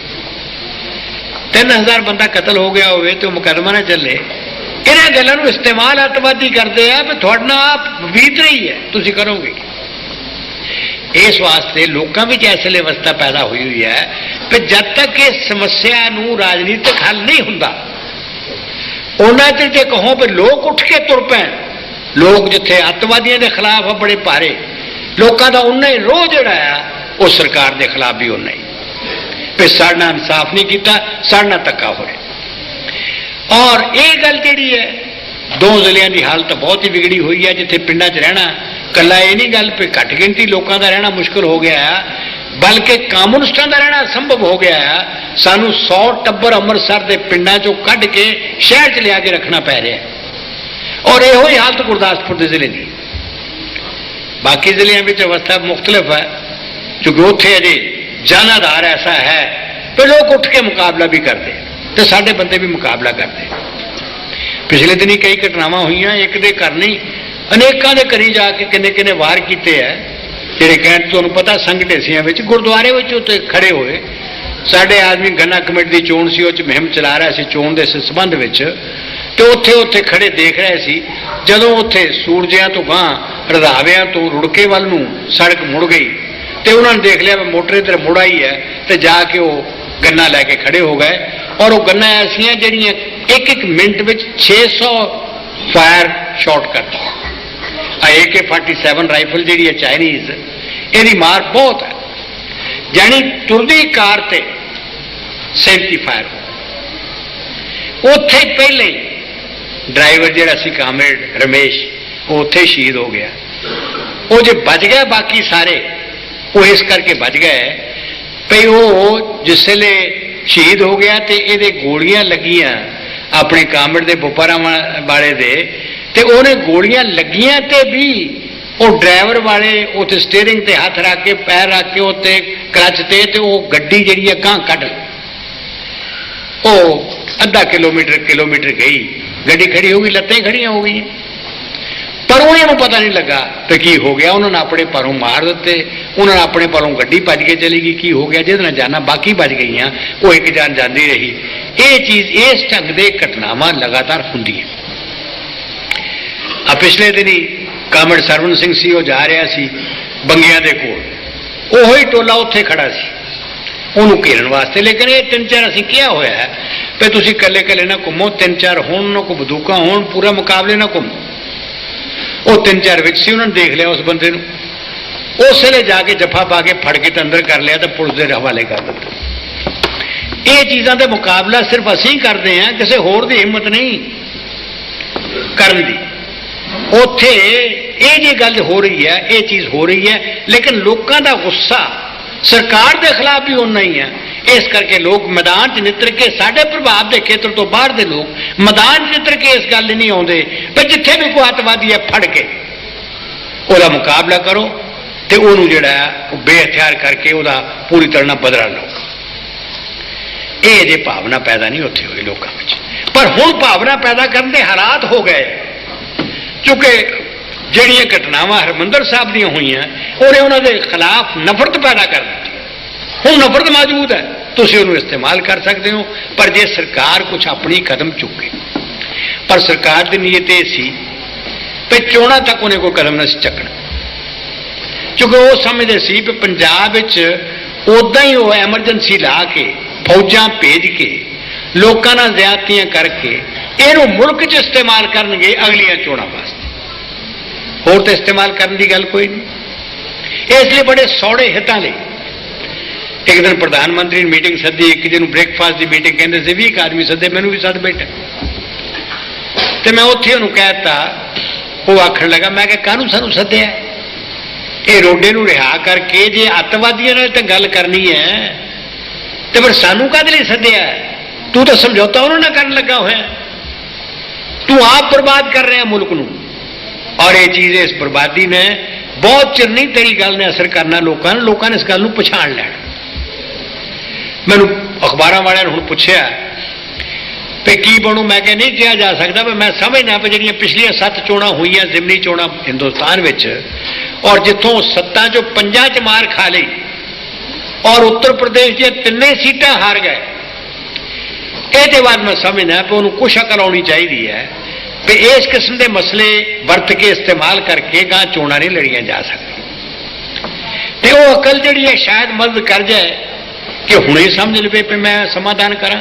3000 बंदा कतल हो गया हो तो मुकदमा ना चले। इन्होंने गलों इस्तेमाल अतवादी करते हैं भी थोड़ा आप बीत रही है, तुम करोगे। इस वास्ते लोगों में ऐसी अवस्था पैदा हुई हुई है कि जब तक इस समस्या नूं राजनीतिक हल नहीं होंदा उन्ना चਿਰ जे कहो भी लोग उठ के तुर पैण। लोग जिथे अतवादियों के खिलाफ है बड़े भारे, लोगों का उन्ना ही रोह जिहड़ा है उस सरकार के खिलाफ भी उन्ना ही भी साढ़े नाल इंसाफ नहीं किया, साढ़े नाल धक्का होया। और ये गल जिहड़ी है 2 जिलियां की हालत बहुत ही बिगड़ी हुई है, जिथे पिंडां 'च रहना कला ये नहीं गल पे घट गिनती लोगों का रहना मुश्किल हो गया है, बल्कि कम्युनिस्टां का रहना असंभव हो गया है। सानू 100 टब्बर अमृतसर के पिंडां चों कढ़ के शहर च लिया के रखना पै रहा है। और यो ही हालत गुरदासपुर के जिले की। बाकी जिलों में अवस्था मुख्तलिफ है, क्योंकि उत्थे अजे जनाधार ऐसा है कि लोग उठ के मुकाबला भी करते तो साडे बंदे भी मुकाबला करते। पिछले दिन कई घटनावां हुई, एक दे घर नहीं अनेकों के घरी जाके किन्ने किन्ने वार किए है, जेडे कहण तुहानूं पता संघ ढेसियां विच गुरुद्वारे विच उत्ते खड़े होए। साडे आदमी गन्ना कमेटी की चोण सी, उह मुहिम चला रहा सी चोण के संबंध में, तो उत्थे उत्थे खड़े देख रहे सी। जदों उत्थे सूरजियां तो गां रधावियां तो रुड़के वाल नूं सड़क मुड़ गई तो उन्होंने देख लिया मोटर इधर मुड़ आई है, तो जाके वो गन्ना लैके खड़े हो गए। और वो गन्ना ऐसियां जिहड़ियां 1-1 मिनट में 600 फायर शॉट करती। AK-47 राइफल जी है चाइनीज, यदि मार बहुत है, यानी तुरदी कार से 37 फायर हो। उत्थे पहले ही ड्राइवर जिहड़ा सी कामरेड रमेश वो उत्थे शहीद हो गया। वो जो बच गया बाकी सारे वो इस करके बच गए भई वो जिसले शहीद हो गया तो ये गोलियां लगियां अपने कामरेड के बुपारा वाले दे, ते उन्हें गोलियां लगियां ते भी वो ड्राइवर वाले उत्ते स्टीयरिंग ते हाथ रख के पैर रख के उत्ते क्लच ते वो गड्डी जिहड़ी है गां कढ वो अद्धा किलोमीटर गई, गड्डी खड़ी हो गई, लत्तें खड़ियां हो गई, पर उन्होंने पता नहीं लगा तो की हो गया। उन्होंने अपने पैरों मार दिते, उन्होंने अपने पैरों गड्डी भज के चली गई, की हो गया जिहदे जाना बाकी बच गई, वो एक जान जाती रही। ये चीज़ इस ढंग के घटनावां लगातार होंदियां। पिछले दिन ही कामरेड सरवण सिंह सी वो जा रहा सी बंगियां दे कोल, ओही टोला उत्थे खड़ा सी उन्होंने घेरन वास्ते। लेकिन ये 3-4 असीं किया होया है भी तुसीं कल्ले कल्ले ना घूमो, 3-4 होण ना कोई बंदूकां होण, पूरा मुकाबले ना घूमो। वो 3-4 विच सी, उन्होंने देख लिया उस बंदे नूं, उस वेले जाके जफा पा के फड़ के अंदर कर लिया तो पुलिस के हवाले कर दिता। ये चीज़ों का मुकाबला सिर्फ असीं करते हैं, किसी होर दी हिम्मत नहीं करन दी। उत्थे ये जी गल हो रही है, ये चीज़ हो रही है, लेकिन लोगों का गुस्सा सरकार के खिलाफ भी उन्ना ही है। इस करके लोग मैदान च नितर के, साढ़े प्रभाव के खेत्र तो बाहर के लोग मैदान च नितर के इस गल नहीं आते पर जिथे भी कोई अतवादी है फड़ के उसका मुकाबला करो तो उन्होंने जिहड़ा बेहथियार करके उसका पूरी तरह बदला लो। ये जे भावना पैदा नहीं उत्थे हुई लोगों में, पर हुण भावना पैदा करने के हालात हो गए, क्योंकि ਜਿਹੜੀਆਂ घटनावां हरमंदर साहब ਦੀਆਂ ਹੋਈਆਂ ਉਹਨੇ ਉਹਨਾਂ ਦੇ खिलाफ नफरत पैदा कर दी। ਹੁਣ नफरत मौजूद है, ਤੁਸੀਂ ਉਹਨੂੰ इस्तेमाल कर सकते हो, पर जे सरकार कुछ अपनी कदम चुके। पर सरकार की नीयत ये सी कि चोणां तक उन्हें कोई कदम नहीं चकना, क्योंकि वो समझते सी कि पंजाब उदा ही वो एमरजेंसी ला के फौजां भेज के लोगों नाल ज्यादतियां करके इहनूं मुल्क च इस्तेमाल करनगे अगलियां चोणां वास्ते, होर तो इस्तेमाल करने की गल कोई नहीं। इसलिए बड़े सौड़े हितां लई एक दिन प्रधानमंत्री ने मीटिंग सदी, एक दिन ब्रेकफास्ट की मीटिंग कहते थे 20 आदमी सदे, मैनू भी सद बैठा तो मैं उत्थे उन्होंने कहता, वो आखण लगा मैं काहनूं सानूं सद्दिया, ये रोडे नूं रिहा करके जे अतवादियों नाल तां गल करनी है तो फिर सानूं काहदे लई सद्दिया। तू तो समझौता उन्होंने करने लगा होया, तू आप बर्बाद कर रहे हैं मुल्क नूं। और ये चीज़ इस बर्बादी ने बहुत चिर नहीं तेरी गल ने असर करना लोगों ने इस गल नूं पछाण लैना। मैनूं अखबारां वालियां ने हुण पुछया भी की बनू, मैं कह नहीं किया जा सकता, पर मैं समझना भी जिहड़ियां पिछलियां 7 चोणां हुईयां जिमनी चोणां हिंदुस्तान विच, और जिथों 7 चों 5 च मार खा ली और उत्तर प्रदेश दी 3 सीटां हार गए, ये बाद मैं समझना भी उन्होंने कुछ अकल आनी चाहिए है भी इस किस्म के मसले वरत के इस्तेमाल करके गां चोणां नहीं लड़ियां जा सकती। तो वो अकल जिहड़ी है शायद मदद कर जाए कि हुणे समझ लवे भी मैं समाधान करा।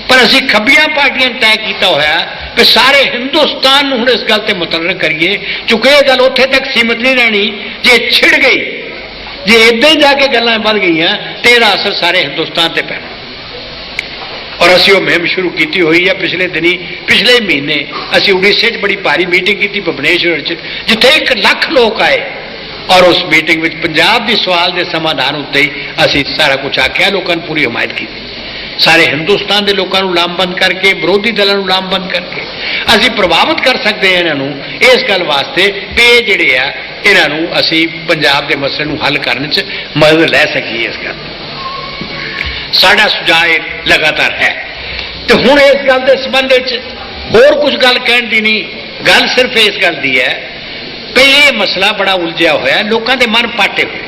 पर असी खब्बियां पार्टियां तय किया होया कि सारे हिंदुस्तान हुण इस गल ते मुतलक करिए, चूंकि यह गल उत्थे तक सीमित नहीं रहनी, जे छिड़ गई, जे इदां ही जाके गल्लां वध गईयां तो इसदा असर सारे हिंदुस्तान ते पैना। और असी वो मुहिम शुरू की हुई है पिछले दिनी, पिछले महीने असी उड़ीसे बड़ी भारी मीटिंग की भुवनेश्वर जिथे 1 लाख लोग आए, और उस मीटिंग में पंजाब के सवाल के समाधान उत्ते ही असी सारा कुछ आख्या, लोगों ने पूरी हिमायत की। सारे हिंदुस्तान के लोगों को लामबंद करके, विरोधी दलों को लामबंद करके असी प्रभावित कर सकते हैं इन्हों इस गल वास्ते भी ये जिहड़े आ इन्हों असी पंजाब के मसले को हल करने च मदद लै सकीए। इस गल साडा सुझाव लगातार है। तो हुण इस गल के संबंध होर कुछ गल कहण दी नहीं, गल सिर्फ इस गल की है कि ये मसला बड़ा उलझिया होया, लोगों के मन पाटे हुए,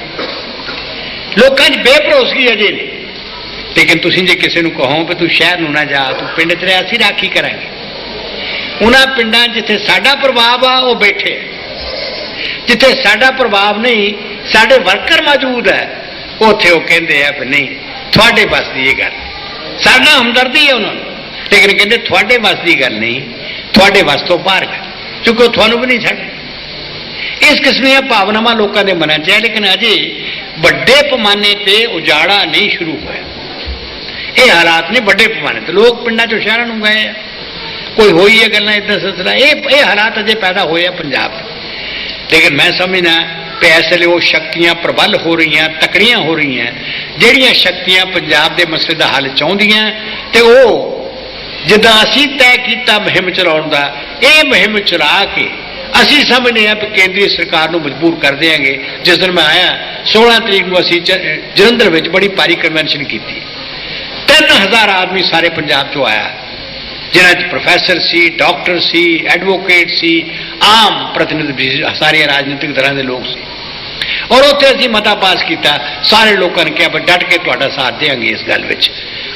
लोगों की बेभरोसगी अजे नहीं। लेकिन तुसीं जे किसी को कहो भी तू शहर नूं ना जा, तू पिंड च रह, असीं राखी करांगे। उन्हां पिंडां जिथे साडा प्रभाव आ वो बैठे, जिथे साडा प्रभाव नहीं, साडे वर्कर मौजूद है, उत्थे वो कहंदे आ भी नहीं थोड़े बस की गल, साडा हमदर्दी है उन्होंने, लेकिन कहते थोड़े बस की गल नहीं, थोड़े बस तो बाहर गल, क्योंकि थानू भी नहीं छड्ड। इस किस्म दी भावनावां लोगों के मन च है, लेकिन अजे बड़े पैमाने पर उजाड़ा नहीं शुरू होया। ये हालात ने बड़े पैमाने पर, लोग पिंडां चों शहरां नूं गए, कोई होई है गल्लां इदां सिलसिला, ये हालात अजे पैदा होए पंजाब। लेकिन मैं समझना कि इस वे वो शक्तियां प्रबल हो रही हैं, तकड़ियां हो रही हैं, जिहड़ियां शक्तियां पंजाब के मसले का हल चाहुंदियां, ते वो जिद्दां असीं तय कीता मुहिम चलाउण दा, ये मुहिम चला के असीं समझने कि केंद्रीय सरकार को मजबूर कर देंगे। जिस दिन मैं आया 16 तरीक को असीं जलंधर में बड़ी भारी कन्वेंशन की, 3000 आदमी सारे पंजाब चो आया, जिन्हां च प्रोफैसर सी, डॉक्टर सी, एडवोकेट सी, आम प्रतिनिधि, सारे राजनीतिक दलों के लोग सी, और उत्थे असीं मता पास किया। सारे लोगों ने कहा डट के तुहाडा साथ देंगे इस गल विच,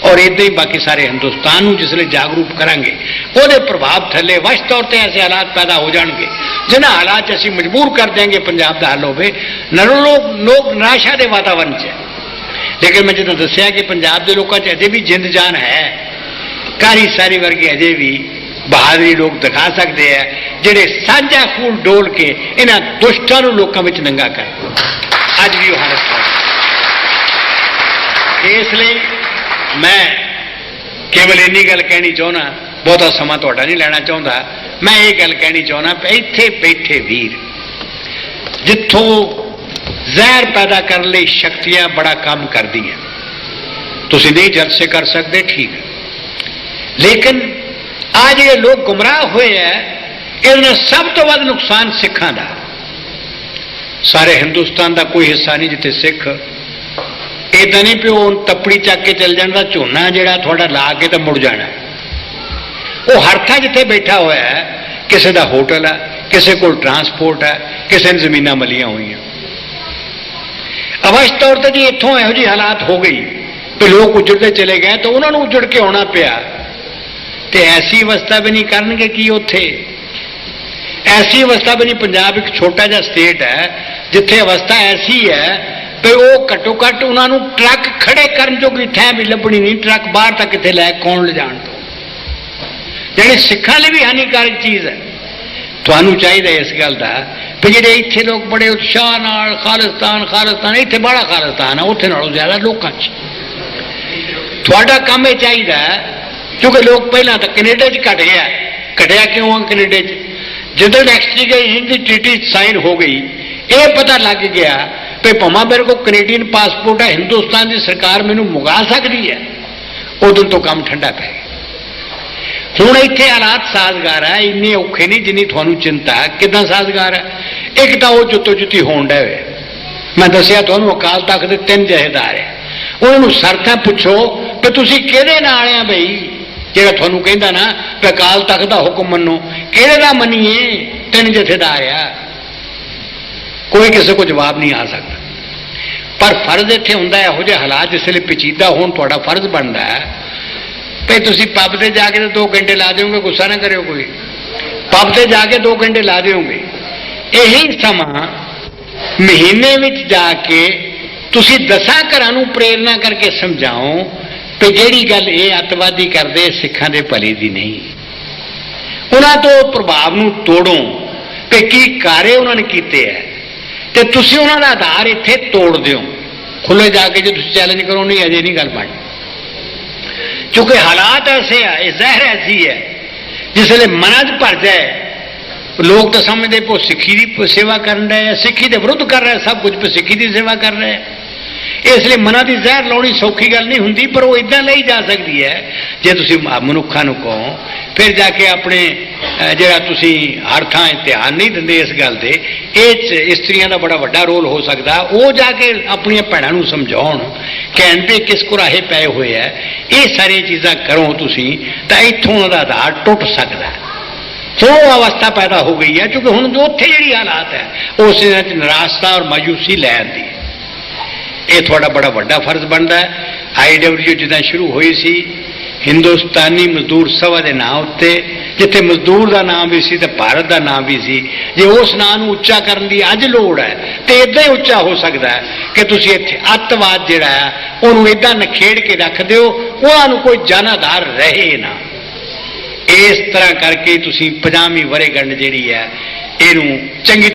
और इदां ही बाकी सारे हिंदुस्तान को जिसले जागरूक करांगे, उहदे प्रभाव थले वश तौर पर ऐसे हालात पैदा हो जाएंगे जिन्हां हालात असीं मजबूर कर देंगे पंजाब का हल होवे। लोग निराशा के वातावरण च, लेकिन मैं जो दस्सिया कि पंजाब के लोगों अजे भी जिंद जान है, कारी सारी वर्गे अजे भी बहादुरी लोग दिखा सकते हैं, जिहड़े साझा खून डोल के इन्हां दुष्टां नूं लोकां विच नंगा कर अज भी हालत है। इसलिए मैं केवल इन्नी गल कहनी चाहना, बहुता समा तुहाडा नहीं लेना चाहता, मैं ये गल कहनी चाहना कि इत्थे बैठे वीर जिथों जहर पैदा करने लई शक्तियां बड़ा काम करदियां, तुसीं नहीं जलसे कर सकते ठीक है, लेकिन आज ये लोग गुमराह हुए हैं, इन्हें सब तो वध नुकसान सिखां दा। सारे हिंदुस्तान का कोई हिस्सा नहीं जिथे सिख इदा नहीं पिओ तपड़ी चक के चल जाना, झोना जिहड़ा थोड़ा ला के तो मुड़ जाना, वो हर थां जिथे बैठा हुआ है, किसी का होटल है, किसी को ट्रांसपोर्ट है, किसी ने जमीनां मलियां हुई। अवश्य तौर पर जी इत्थों इहो जी हालात हो गई कि लोग उजड़ते चले गए, तो उन्होंने उजड़ के आना पिया। तो ऐसी अवस्था भी नहीं करनगे कि उत्थे, ऐसी अवस्था भी नहीं। पंजाब एक छोटा जिहा स्टेट है जिथे अवस्था ऐसी है भी वो घट्टो घट्ट उन्होंने ट्रक खड़े करन जोगी थैं भी लभनी नहीं, ट्रक बाहर तक कितने लै कौन ले जाण तो, जिहड़ी सिखां लई भी हानिकारक चीज़ है। तुहानूं चाहिए इस गल का भी जिहड़े इत्थे लोग बड़े उत्साह नाल खालिस्तान खालिस्तान, इत्थे बड़ा खालिस्तान है, उत्थे नालों ज़्यादा लोकां च तुहाडा काम ये चाहिए, क्योंकि लोग पहला तो कनेडा च घट गया, घटिया क्यों है कनेडा च, जिद्दन एक्सट्रीगेशन की ट्रीटी साइन हो गई, ये पता लग गया भी भावें मेरे को कनेडियन पासपोर्ट है, हिंदुस्तान की सरकार मैनू मंगा सकती है, उदों तो काम ठंडा पै गया। हुण इत्थे हालात साजगार है, इन्ने औखे नहीं जिन्नी तुहानूं चिंता है। किदां साजगार है? एक तो वो जुत्तो जुत्ती होण डे वे। मैं दसिया तुहानूं अकाल तख्त दे 3 जथेदार है, उन्होंने शर्तां पुछो कि तुसीं किहदे नाल आ बई, जिहड़ा तुहानूं कहंदा ना कि अकाल तख्त दा हुक्म मन्नो, किहदे दा मन्नीए? 3 जथेदार आ, कोई किसी को जवाब नहीं आ सकता। पर फर्ज इत्थे हुंदा है इहो जिहे हालात जिसले पेचीदा होण, तुहाडा फर्ज बनदा है भाई तुसीं पब ते जाके 2 घंटे ला दोगे, गुस्सा ना करियो कोई, पब ते जाके 2 घंटे ला दोगे। यही समा महीने में जाके तुसीं 10 घरां नूं प्रेरणा करके समझाओ कि जिहड़ी गल ये अतवादी करदे सिखां दे भले दी नहीं, उन्हां तो प्रभाव नूं तोड़ो कि की कार्य उन्होंने कीते है, ते तुसीं उन्हां दा आधार इत्थे तोड़ दिओ। खुले जाके जो तुसीं चैलेंज करो, नहीं अजे नहीं गल बननी, क्योंकि हालात ऐसे है, जहर ऐसी है जिसले मन च भर जाए, लोग तो समझते पो सिक्खी की सेवा कर रहे हैं, सिक्खी के विरुद्ध कर रहे हैं, सब कुछ पे सिक्खी की सेवा कर रहे हैं। इसलिए मना की जहर लाउणी सौखी गल नहीं होंगी, पर वो इदा लाई जा सकती है जे तुसीं मनुखा नूं कहो। फिर जाके अपने जिहड़ा तुसीं हर थां ध्यान नहीं दिंदे इस गल ते, ये स्त्रियां दा बड़ा वड्डा रोल हो सकदा, वो जाके अपनी भैणां नूं समझाउण, कहण भी किस कुराहे पए हुए है, ये सारी चीज़ां करो तुसीं तां इत्थों उहदा आधार टुट सकदा है। तो अवस्था पैदा हो गई है, क्योंकि हुण जो उत्थे जिहड़ी हालात है उस निराशा और मायूसी लै आंदी है। ये थोड़ा बड़ा वड्डा फर्ज बनता है। IWU जिद्दां शुरू हुई सी हिंदुस्तानी मजदूर सभा के नाम उत्ते, जिथे मजदूर का नाम भी सी ते भारत का नाम भी सी, जे उस नाम नूं उच्चा करन दी अज लोड़ है तो इदां ही उच्चा हो सकता है कि तुसीं इत्थे अतवाद जिहड़ा है उहनूं इदां नखेड़ के रख दिओ, उहनां नूं कोई जन आधार रहे ना। इस तरह करके तुसीं 50वीं वर्षगंढ जिहड़ी है इहनूं चंगी